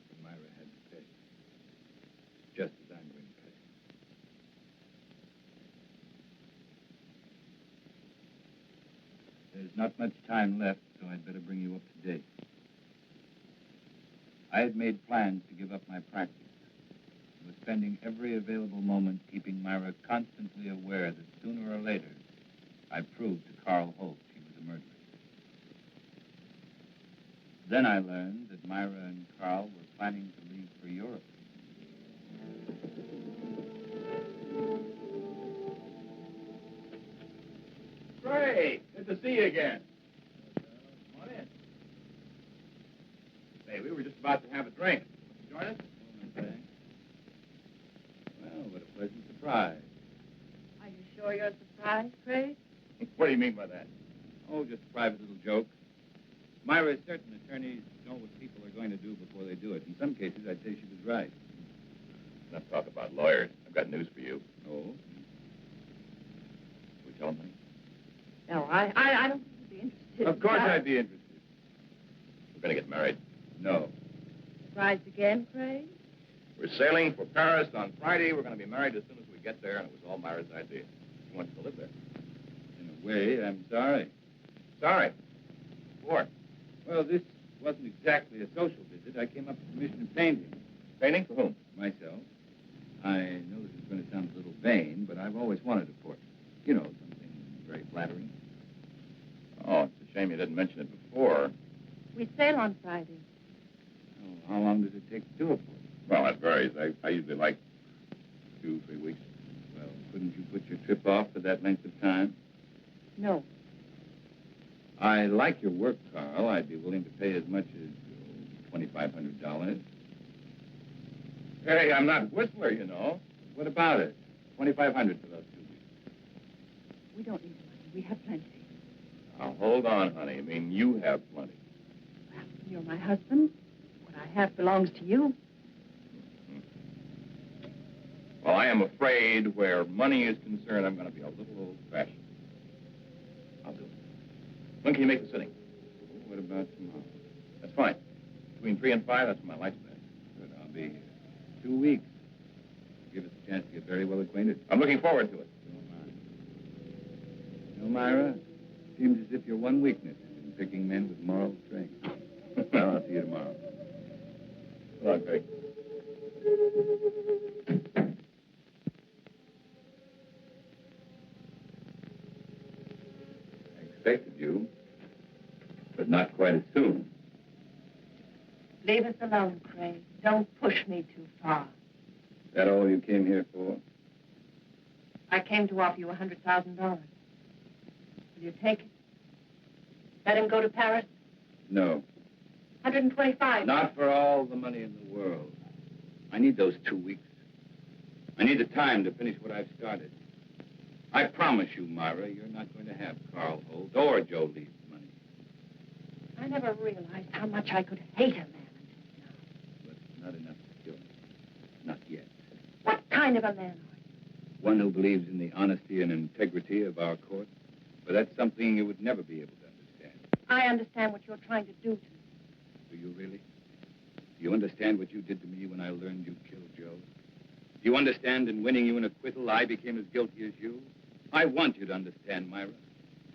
[SPEAKER 1] And Myra had to pay. Just as I'm going to pay. There's not much time left, so I'd better bring you up to date. I had made plans to give up my practice. I was spending every available moment keeping Myra constantly aware that sooner or later, I'd prove to Carl Holt she was a murderess. Then I learned that Myra and Carl were planning to leave for Europe.
[SPEAKER 5] Great. Good to see you again. Come on in. Hey, we were just about to have a drink. Join us?
[SPEAKER 1] Well, what a pleasant surprise.
[SPEAKER 12] Are you sure you're surprised, Craig?
[SPEAKER 5] What do you mean by that?
[SPEAKER 1] Oh, just a private little joke. Myra, certain attorneys know what people are going to do before they do it. In some cases, I'd say she was right.
[SPEAKER 5] Let's talk about lawyers. I've got news for you.
[SPEAKER 1] Oh?
[SPEAKER 5] We tell them?
[SPEAKER 12] No, I don't think you'd be interested.
[SPEAKER 1] Of course I'd be interested.
[SPEAKER 5] We're going to get married.
[SPEAKER 1] No.
[SPEAKER 12] Surprised again, Craig?
[SPEAKER 5] We're sailing for Paris on Friday. We're going to be married as soon as we get there, and it was all Myra's idea. She wants to live there.
[SPEAKER 1] In a way, I'm sorry.
[SPEAKER 5] Sorry. What?
[SPEAKER 1] Well, this wasn't exactly a social visit. I came up with permission to paint him.
[SPEAKER 5] Painting? For whom?
[SPEAKER 1] Myself. I know this is going to sound a little vain, but I've always wanted a portrait. You know, something very flattering.
[SPEAKER 5] Oh, it's a shame you didn't mention it before.
[SPEAKER 12] We sail on Friday.
[SPEAKER 1] Oh, how long does it take to do a portrait?
[SPEAKER 5] Well, that varies. I usually like 2-3 weeks.
[SPEAKER 1] Well, couldn't you put your trip off for that length of time?
[SPEAKER 12] No.
[SPEAKER 1] I like your work, Carl. I'd be willing to pay as much as $2,500.
[SPEAKER 5] Hey, I'm not Whistler, you know.
[SPEAKER 1] What about it? $2,500 for those 2 weeks.
[SPEAKER 12] We don't need money. We have plenty.
[SPEAKER 5] Now, hold on, honey. I mean, you have plenty.
[SPEAKER 12] Well, you're my husband. What I have belongs to you.
[SPEAKER 5] Well, I am afraid where money is concerned, I'm going to be a little old-fashioned. I'll do it. When can you make the sitting?
[SPEAKER 1] What about tomorrow?
[SPEAKER 5] That's fine. Between 3 and 5, that's when my light's best.
[SPEAKER 1] Good, I'll be here. 2 weeks. Give us a chance to get very well acquainted.
[SPEAKER 5] I'm looking forward to it.
[SPEAKER 1] You know, Myra, seems as if your one weakness is in picking men with moral strength. Well, I'll see you tomorrow.
[SPEAKER 5] Come on, Craig.
[SPEAKER 1] I expected you, but not quite as soon.
[SPEAKER 12] Leave us alone, Craig. Don't push me too far.
[SPEAKER 1] Is that all you came here for?
[SPEAKER 12] I came to offer you $100,000. Will you take it? Let him go to Paris?
[SPEAKER 1] No.
[SPEAKER 12] 125.
[SPEAKER 1] Not for all the money in the world. I need those 2 weeks. I need the time to finish what I've started. I promise you, Myra, you're not going to have Carl Holt or Joe Leeds' money.
[SPEAKER 12] I never realized how much I could hate a man until now.
[SPEAKER 1] But not enough to kill me. Not yet.
[SPEAKER 12] What kind of a man are you?
[SPEAKER 1] One who believes in the honesty and integrity of our court. But that's something you would never be able to understand.
[SPEAKER 12] I understand what you're trying to do to me.
[SPEAKER 1] Do you really? Do you understand what you did to me when I learned you killed Joe? Do you understand in winning you an acquittal, I became as guilty as you? I want you to understand, Myra.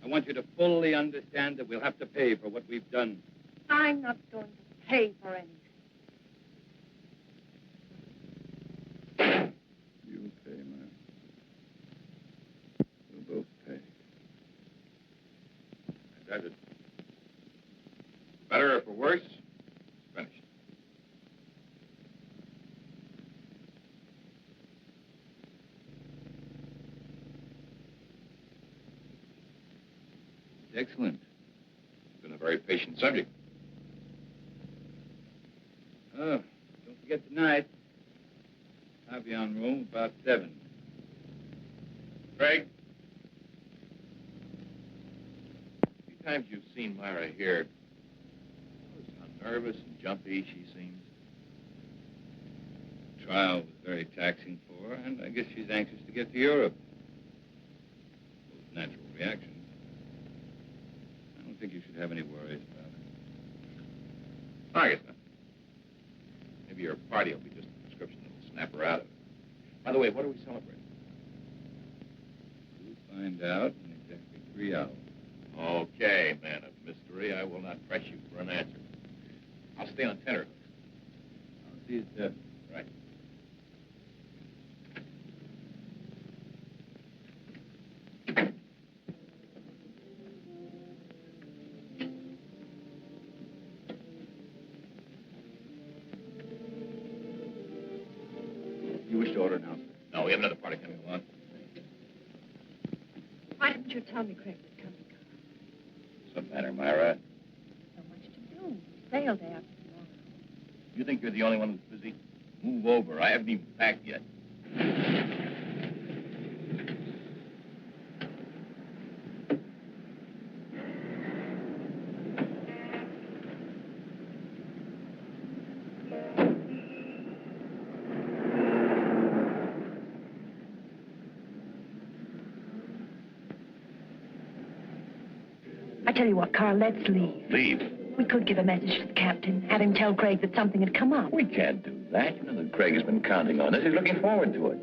[SPEAKER 1] I want you to fully understand that we'll have to pay for what we've done.
[SPEAKER 12] I'm not going to pay for anything.
[SPEAKER 1] You'll pay, Myra. We'll both pay.
[SPEAKER 5] Does it? Better or for worse, it's finished.
[SPEAKER 1] Excellent.
[SPEAKER 5] It's been a very patient subject.
[SPEAKER 1] Oh, don't forget tonight. I'll be on room about 7.
[SPEAKER 5] Craig? A few times you've seen Myra here. Notice how nervous and jumpy she seems.
[SPEAKER 1] The trial was very taxing for her, and I guess she's anxious to get to Europe. Those natural reactions. I don't think you should have any worries about her.
[SPEAKER 5] I guess not. Maybe your party will be just a prescription that'll snap her out of it. By the way, what are we celebrating?
[SPEAKER 1] We'll find out in exactly 3 hours.
[SPEAKER 5] Okay, man of mystery. I will not press you for an answer. I'll stay on tenterhooks.
[SPEAKER 1] I'll see you at 7.
[SPEAKER 5] Right.
[SPEAKER 1] You wish to order now, sir?
[SPEAKER 5] No, we have another party coming along.
[SPEAKER 12] Why didn't you tell me Craig was coming?
[SPEAKER 5] What's the matter, Myra?
[SPEAKER 12] So much to do. Sale day after tomorrow.
[SPEAKER 5] You think you're the only one who's busy? Move over. I haven't even packed yet.
[SPEAKER 12] I tell you what, Carl, let's leave.
[SPEAKER 5] Leave?
[SPEAKER 12] We could give a message to the captain, have him tell Craig that something had come up.
[SPEAKER 5] We can't do that. You know that Craig has been counting on us. He's looking forward to it.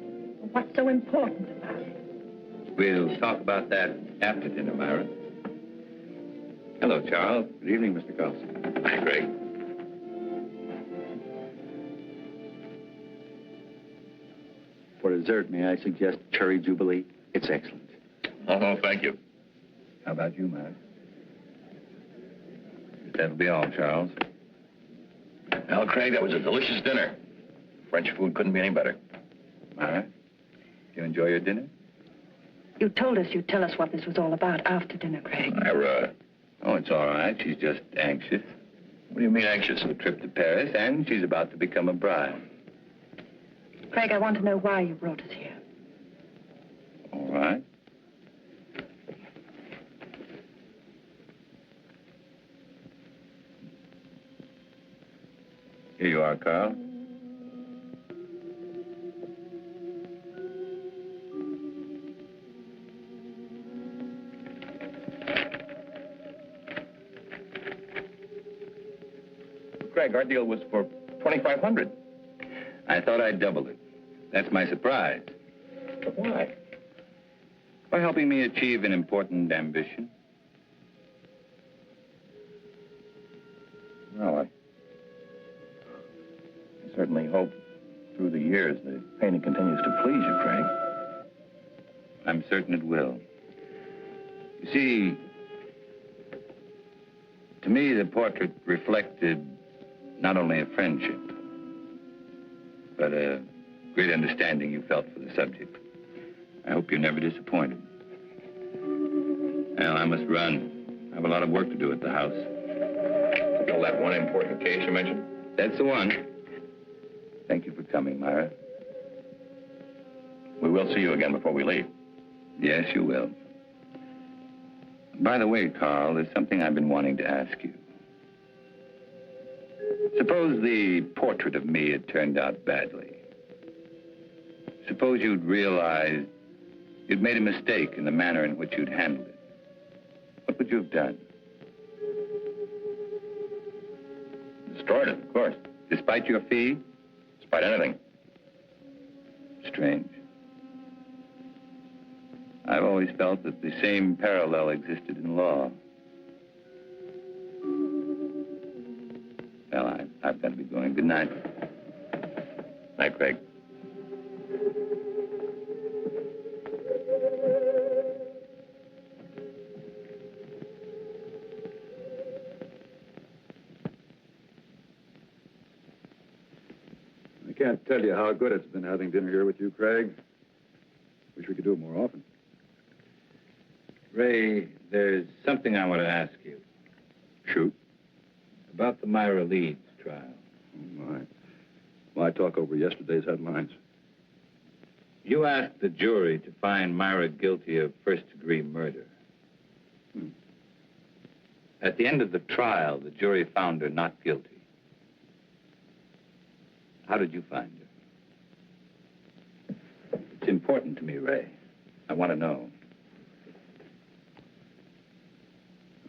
[SPEAKER 12] What's so important about it?
[SPEAKER 1] We'll talk about that after dinner, Myra. Hello, Charles. Good evening, Mr. Carlson.
[SPEAKER 5] Hi, Craig.
[SPEAKER 10] For dessert, may I suggest cherry jubilee? It's excellent.
[SPEAKER 5] Oh, thank you.
[SPEAKER 1] How about you, Myra? That'll be all, Charles.
[SPEAKER 5] Well, Craig, that was a delicious dinner. French food couldn't be any better.
[SPEAKER 1] Myra, you enjoy your dinner?
[SPEAKER 12] You told us you'd tell us what this was all about after dinner, Craig.
[SPEAKER 5] Myra.
[SPEAKER 1] Oh, it's all right. She's just anxious.
[SPEAKER 5] What do you mean anxious?
[SPEAKER 1] A trip to Paris, and she's about to become a bride.
[SPEAKER 12] Craig, I want to know why you brought us here.
[SPEAKER 1] All right. Here you are, Carl.
[SPEAKER 5] Craig, our deal was for $2,500.
[SPEAKER 1] I thought I'd double it. That's my surprise.
[SPEAKER 5] But why?
[SPEAKER 1] By helping me achieve an important ambition.
[SPEAKER 5] Well, I certainly hope through the years the painting continues to please you, Craig.
[SPEAKER 1] I'm certain it will. You see, to me, the portrait reflected not only a friendship, but a great understanding you felt for the subject. I hope you're never disappointed. Well, I must run. I have a lot of work to do at the house.
[SPEAKER 5] Still that one important case you mentioned?
[SPEAKER 1] That's the one. Thank you for coming, Myra.
[SPEAKER 5] We will see you again before we leave.
[SPEAKER 1] Yes, you will. By the way, Carl, there's something I've been wanting to ask you. Suppose the portrait of me had turned out badly. Suppose you'd realized you'd made a mistake in the manner in which you'd handled it. What would you have done?
[SPEAKER 5] Destroyed it, of course.
[SPEAKER 1] Despite your fee?
[SPEAKER 5] Despite anything.
[SPEAKER 1] Strange. I've always felt that the same parallel existed in law. Well, I've got to be going. Good night.
[SPEAKER 5] Night, Craig.
[SPEAKER 10] I can't tell you how good it's been having dinner here with you, Craig. Wish we could do it more often.
[SPEAKER 1] Ray, there's something I want to ask you.
[SPEAKER 10] Shoot.
[SPEAKER 1] About the Myra Leeds trial.
[SPEAKER 10] Why talk over yesterday's headlines?
[SPEAKER 1] You asked the jury to find Myra guilty of first-degree murder. At the end of the trial, the jury found her not guilty. How did you find her? It's important to me, Ray. I want to know.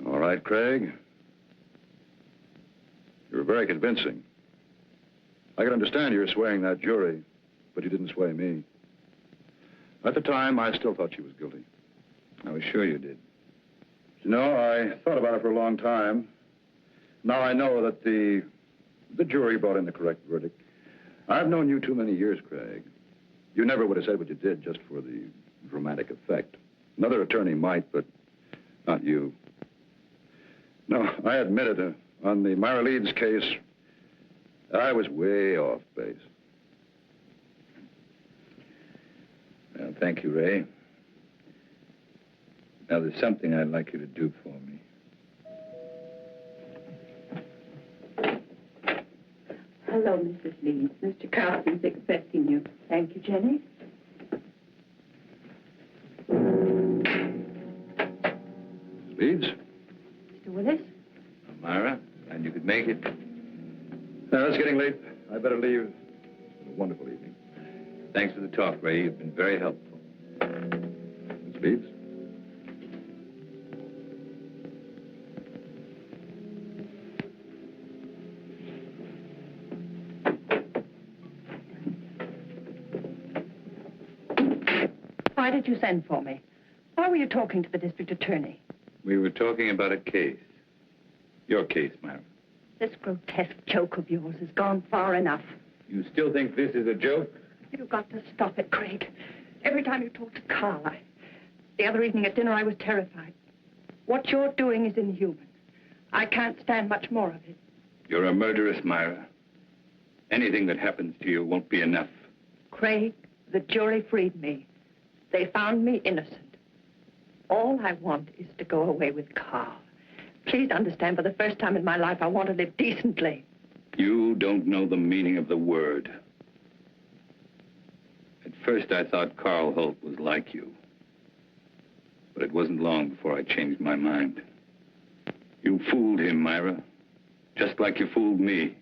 [SPEAKER 10] All right, Craig. You were very convincing. I can understand you're swaying that jury, but you didn't sway me. At the time, I still thought she was guilty.
[SPEAKER 1] I was sure you did.
[SPEAKER 10] You know, I thought about it for a long time. Now I know that the jury brought in the correct verdict. I've known you too many years, Craig. You never would have said what you did just for the dramatic effect. Another attorney might, but not you. No, I admit it. On the Myra Leeds case, I was way off base.
[SPEAKER 1] Well, thank you, Ray. Now, there's something I'd like you to do for me.
[SPEAKER 4] Hello, Mrs. Leeds. Mr. Carlson's expecting you. Thank you, Jenny.
[SPEAKER 10] Leeds?
[SPEAKER 12] Mr. Willis?
[SPEAKER 1] Myra, glad you could make it.
[SPEAKER 10] Now, it's getting late. I better leave. It's been a wonderful evening.
[SPEAKER 1] Thanks for the talk, Ray. You've been very helpful.
[SPEAKER 10] Miss Leeds?
[SPEAKER 12] Why did you send for me? Why were you talking to the district attorney?
[SPEAKER 1] We were talking about a case. Your case, Myra.
[SPEAKER 12] This grotesque joke of yours has gone far enough.
[SPEAKER 1] You still think this is a joke?
[SPEAKER 12] You've got to stop it, Craig. Every time you talk to Carl, the other evening at dinner, I was terrified. What you're doing is inhuman. I can't stand much more of it.
[SPEAKER 1] You're a murderess, Myra. Anything that happens to you won't be enough.
[SPEAKER 12] Craig, the jury freed me. They found me innocent. All I want is to go away with Carl. Please understand, for the first time in my life, I want to live decently.
[SPEAKER 1] You don't know the meaning of the word. At first, I thought Carl Holt was like you. But it wasn't long before I changed my mind. You fooled him, Myra. Just like you fooled me.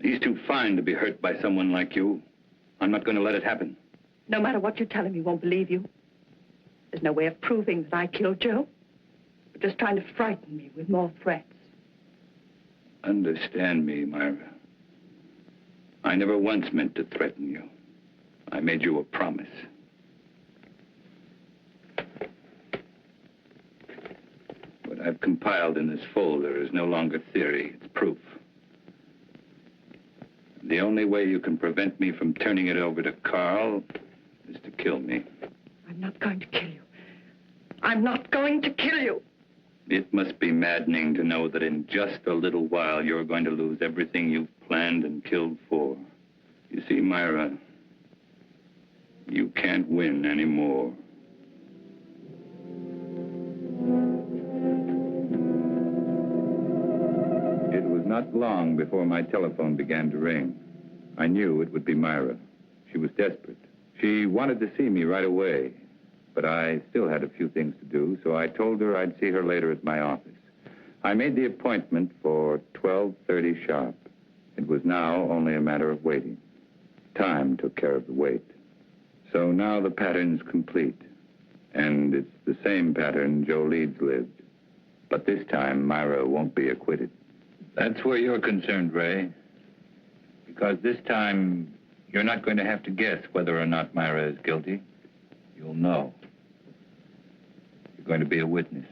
[SPEAKER 1] He's too fine to be hurt by someone like you. I'm not going to let it happen.
[SPEAKER 12] No matter what you tell him, he won't believe you. There's no way of proving that I killed Joe. You're just trying to frighten me with more threats.
[SPEAKER 1] Understand me, Myra. I never once meant to threaten you. I made you a promise. What I've compiled in this folder is no longer theory, it's proof. The only way you can prevent me from turning it over to Carl is to kill me.
[SPEAKER 12] I'm not going to kill you. I'm not going to kill you.
[SPEAKER 1] It must be maddening to know that in just a little while you're going to lose everything you've planned and killed for. You see, Myra, you can't win anymore. It was not long before my telephone began to ring. I knew it would be Myra. She was desperate. She wanted to see me right away, but I still had a few things to do, so I told her I'd see her later at my office. I made the appointment for 12:30 sharp. It was now only a matter of waiting. Time took care of the wait. So now the pattern's complete, and it's the same pattern Joe Leeds lived. But this time, Myra won't be acquitted. That's where you're concerned, Ray. Because this time, you're not going to have to guess whether or not Myra is guilty. You'll know. You're going to be a witness.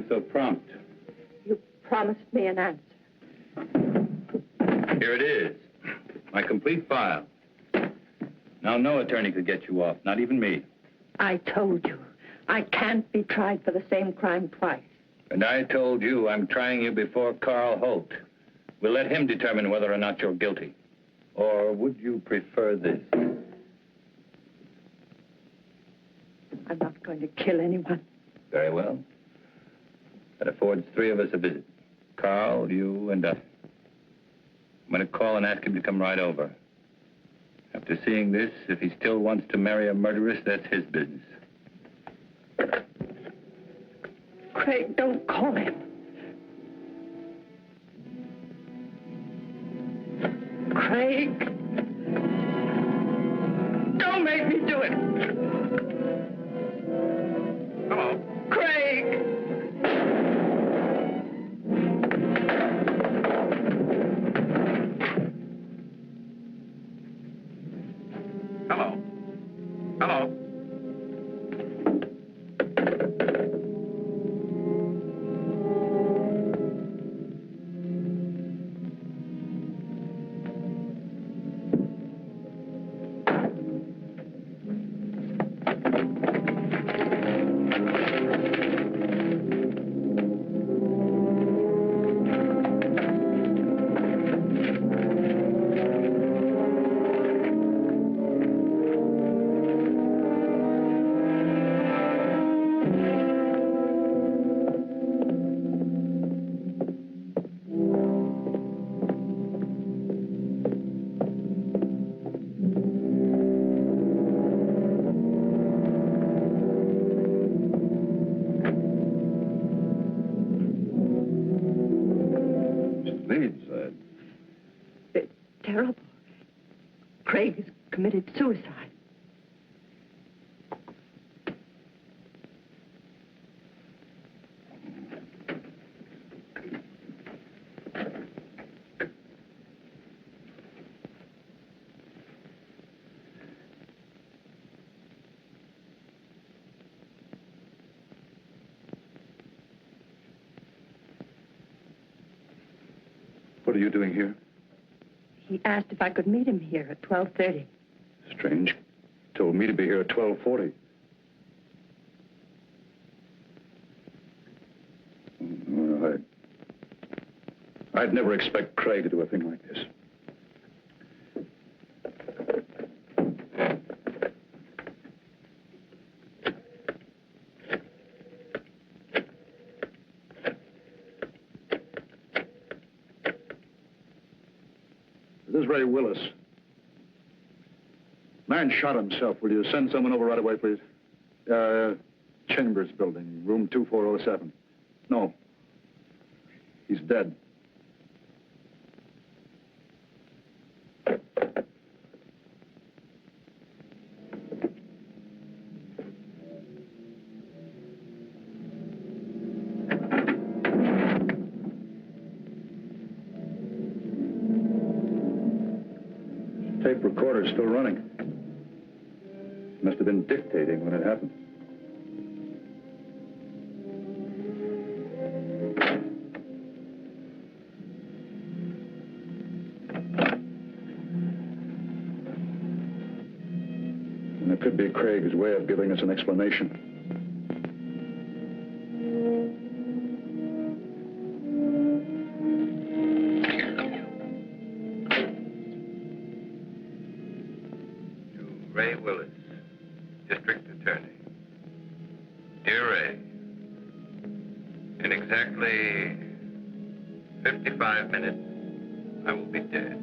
[SPEAKER 1] so prompt?
[SPEAKER 12] You promised me an answer.
[SPEAKER 1] Here it is. My complete file. Now, no attorney could get you off, not even me.
[SPEAKER 12] I told you, I can't be tried for the same crime twice.
[SPEAKER 1] And I told you I'm trying you before Carl Holt. We'll let him determine whether or not you're guilty. Or would you prefer this?
[SPEAKER 12] I'm not going to kill anyone.
[SPEAKER 1] Very well. That affords three of us a visit. Carl, you, and us. I'm going to call and ask him to come right over. After seeing this, if he still wants to marry a murderess, that's his business.
[SPEAKER 12] Craig, don't call him. Craig. Don't make me do it.
[SPEAKER 1] Come on.
[SPEAKER 12] Craig.
[SPEAKER 1] Hello. Hello.
[SPEAKER 12] It's terrible. Craig has committed suicide.
[SPEAKER 10] What are you doing here?
[SPEAKER 12] He asked if I could meet him here at 12:30.
[SPEAKER 10] Strange. Told me to be here at 12:40. Well, I'd never expect Craig to do a thing like this. This is Ray Willis. Man shot himself. Will you send someone over right away, please? Chambers building, room 2407. No. He's dead. Tape recorder's still running. Must have been dictating when it happened. And it could be Craig's way of giving us an explanation.
[SPEAKER 1] Ray Willis, District Attorney. Dear Ray, in exactly 55 minutes, I will be dead.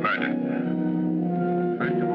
[SPEAKER 1] Murdered. First of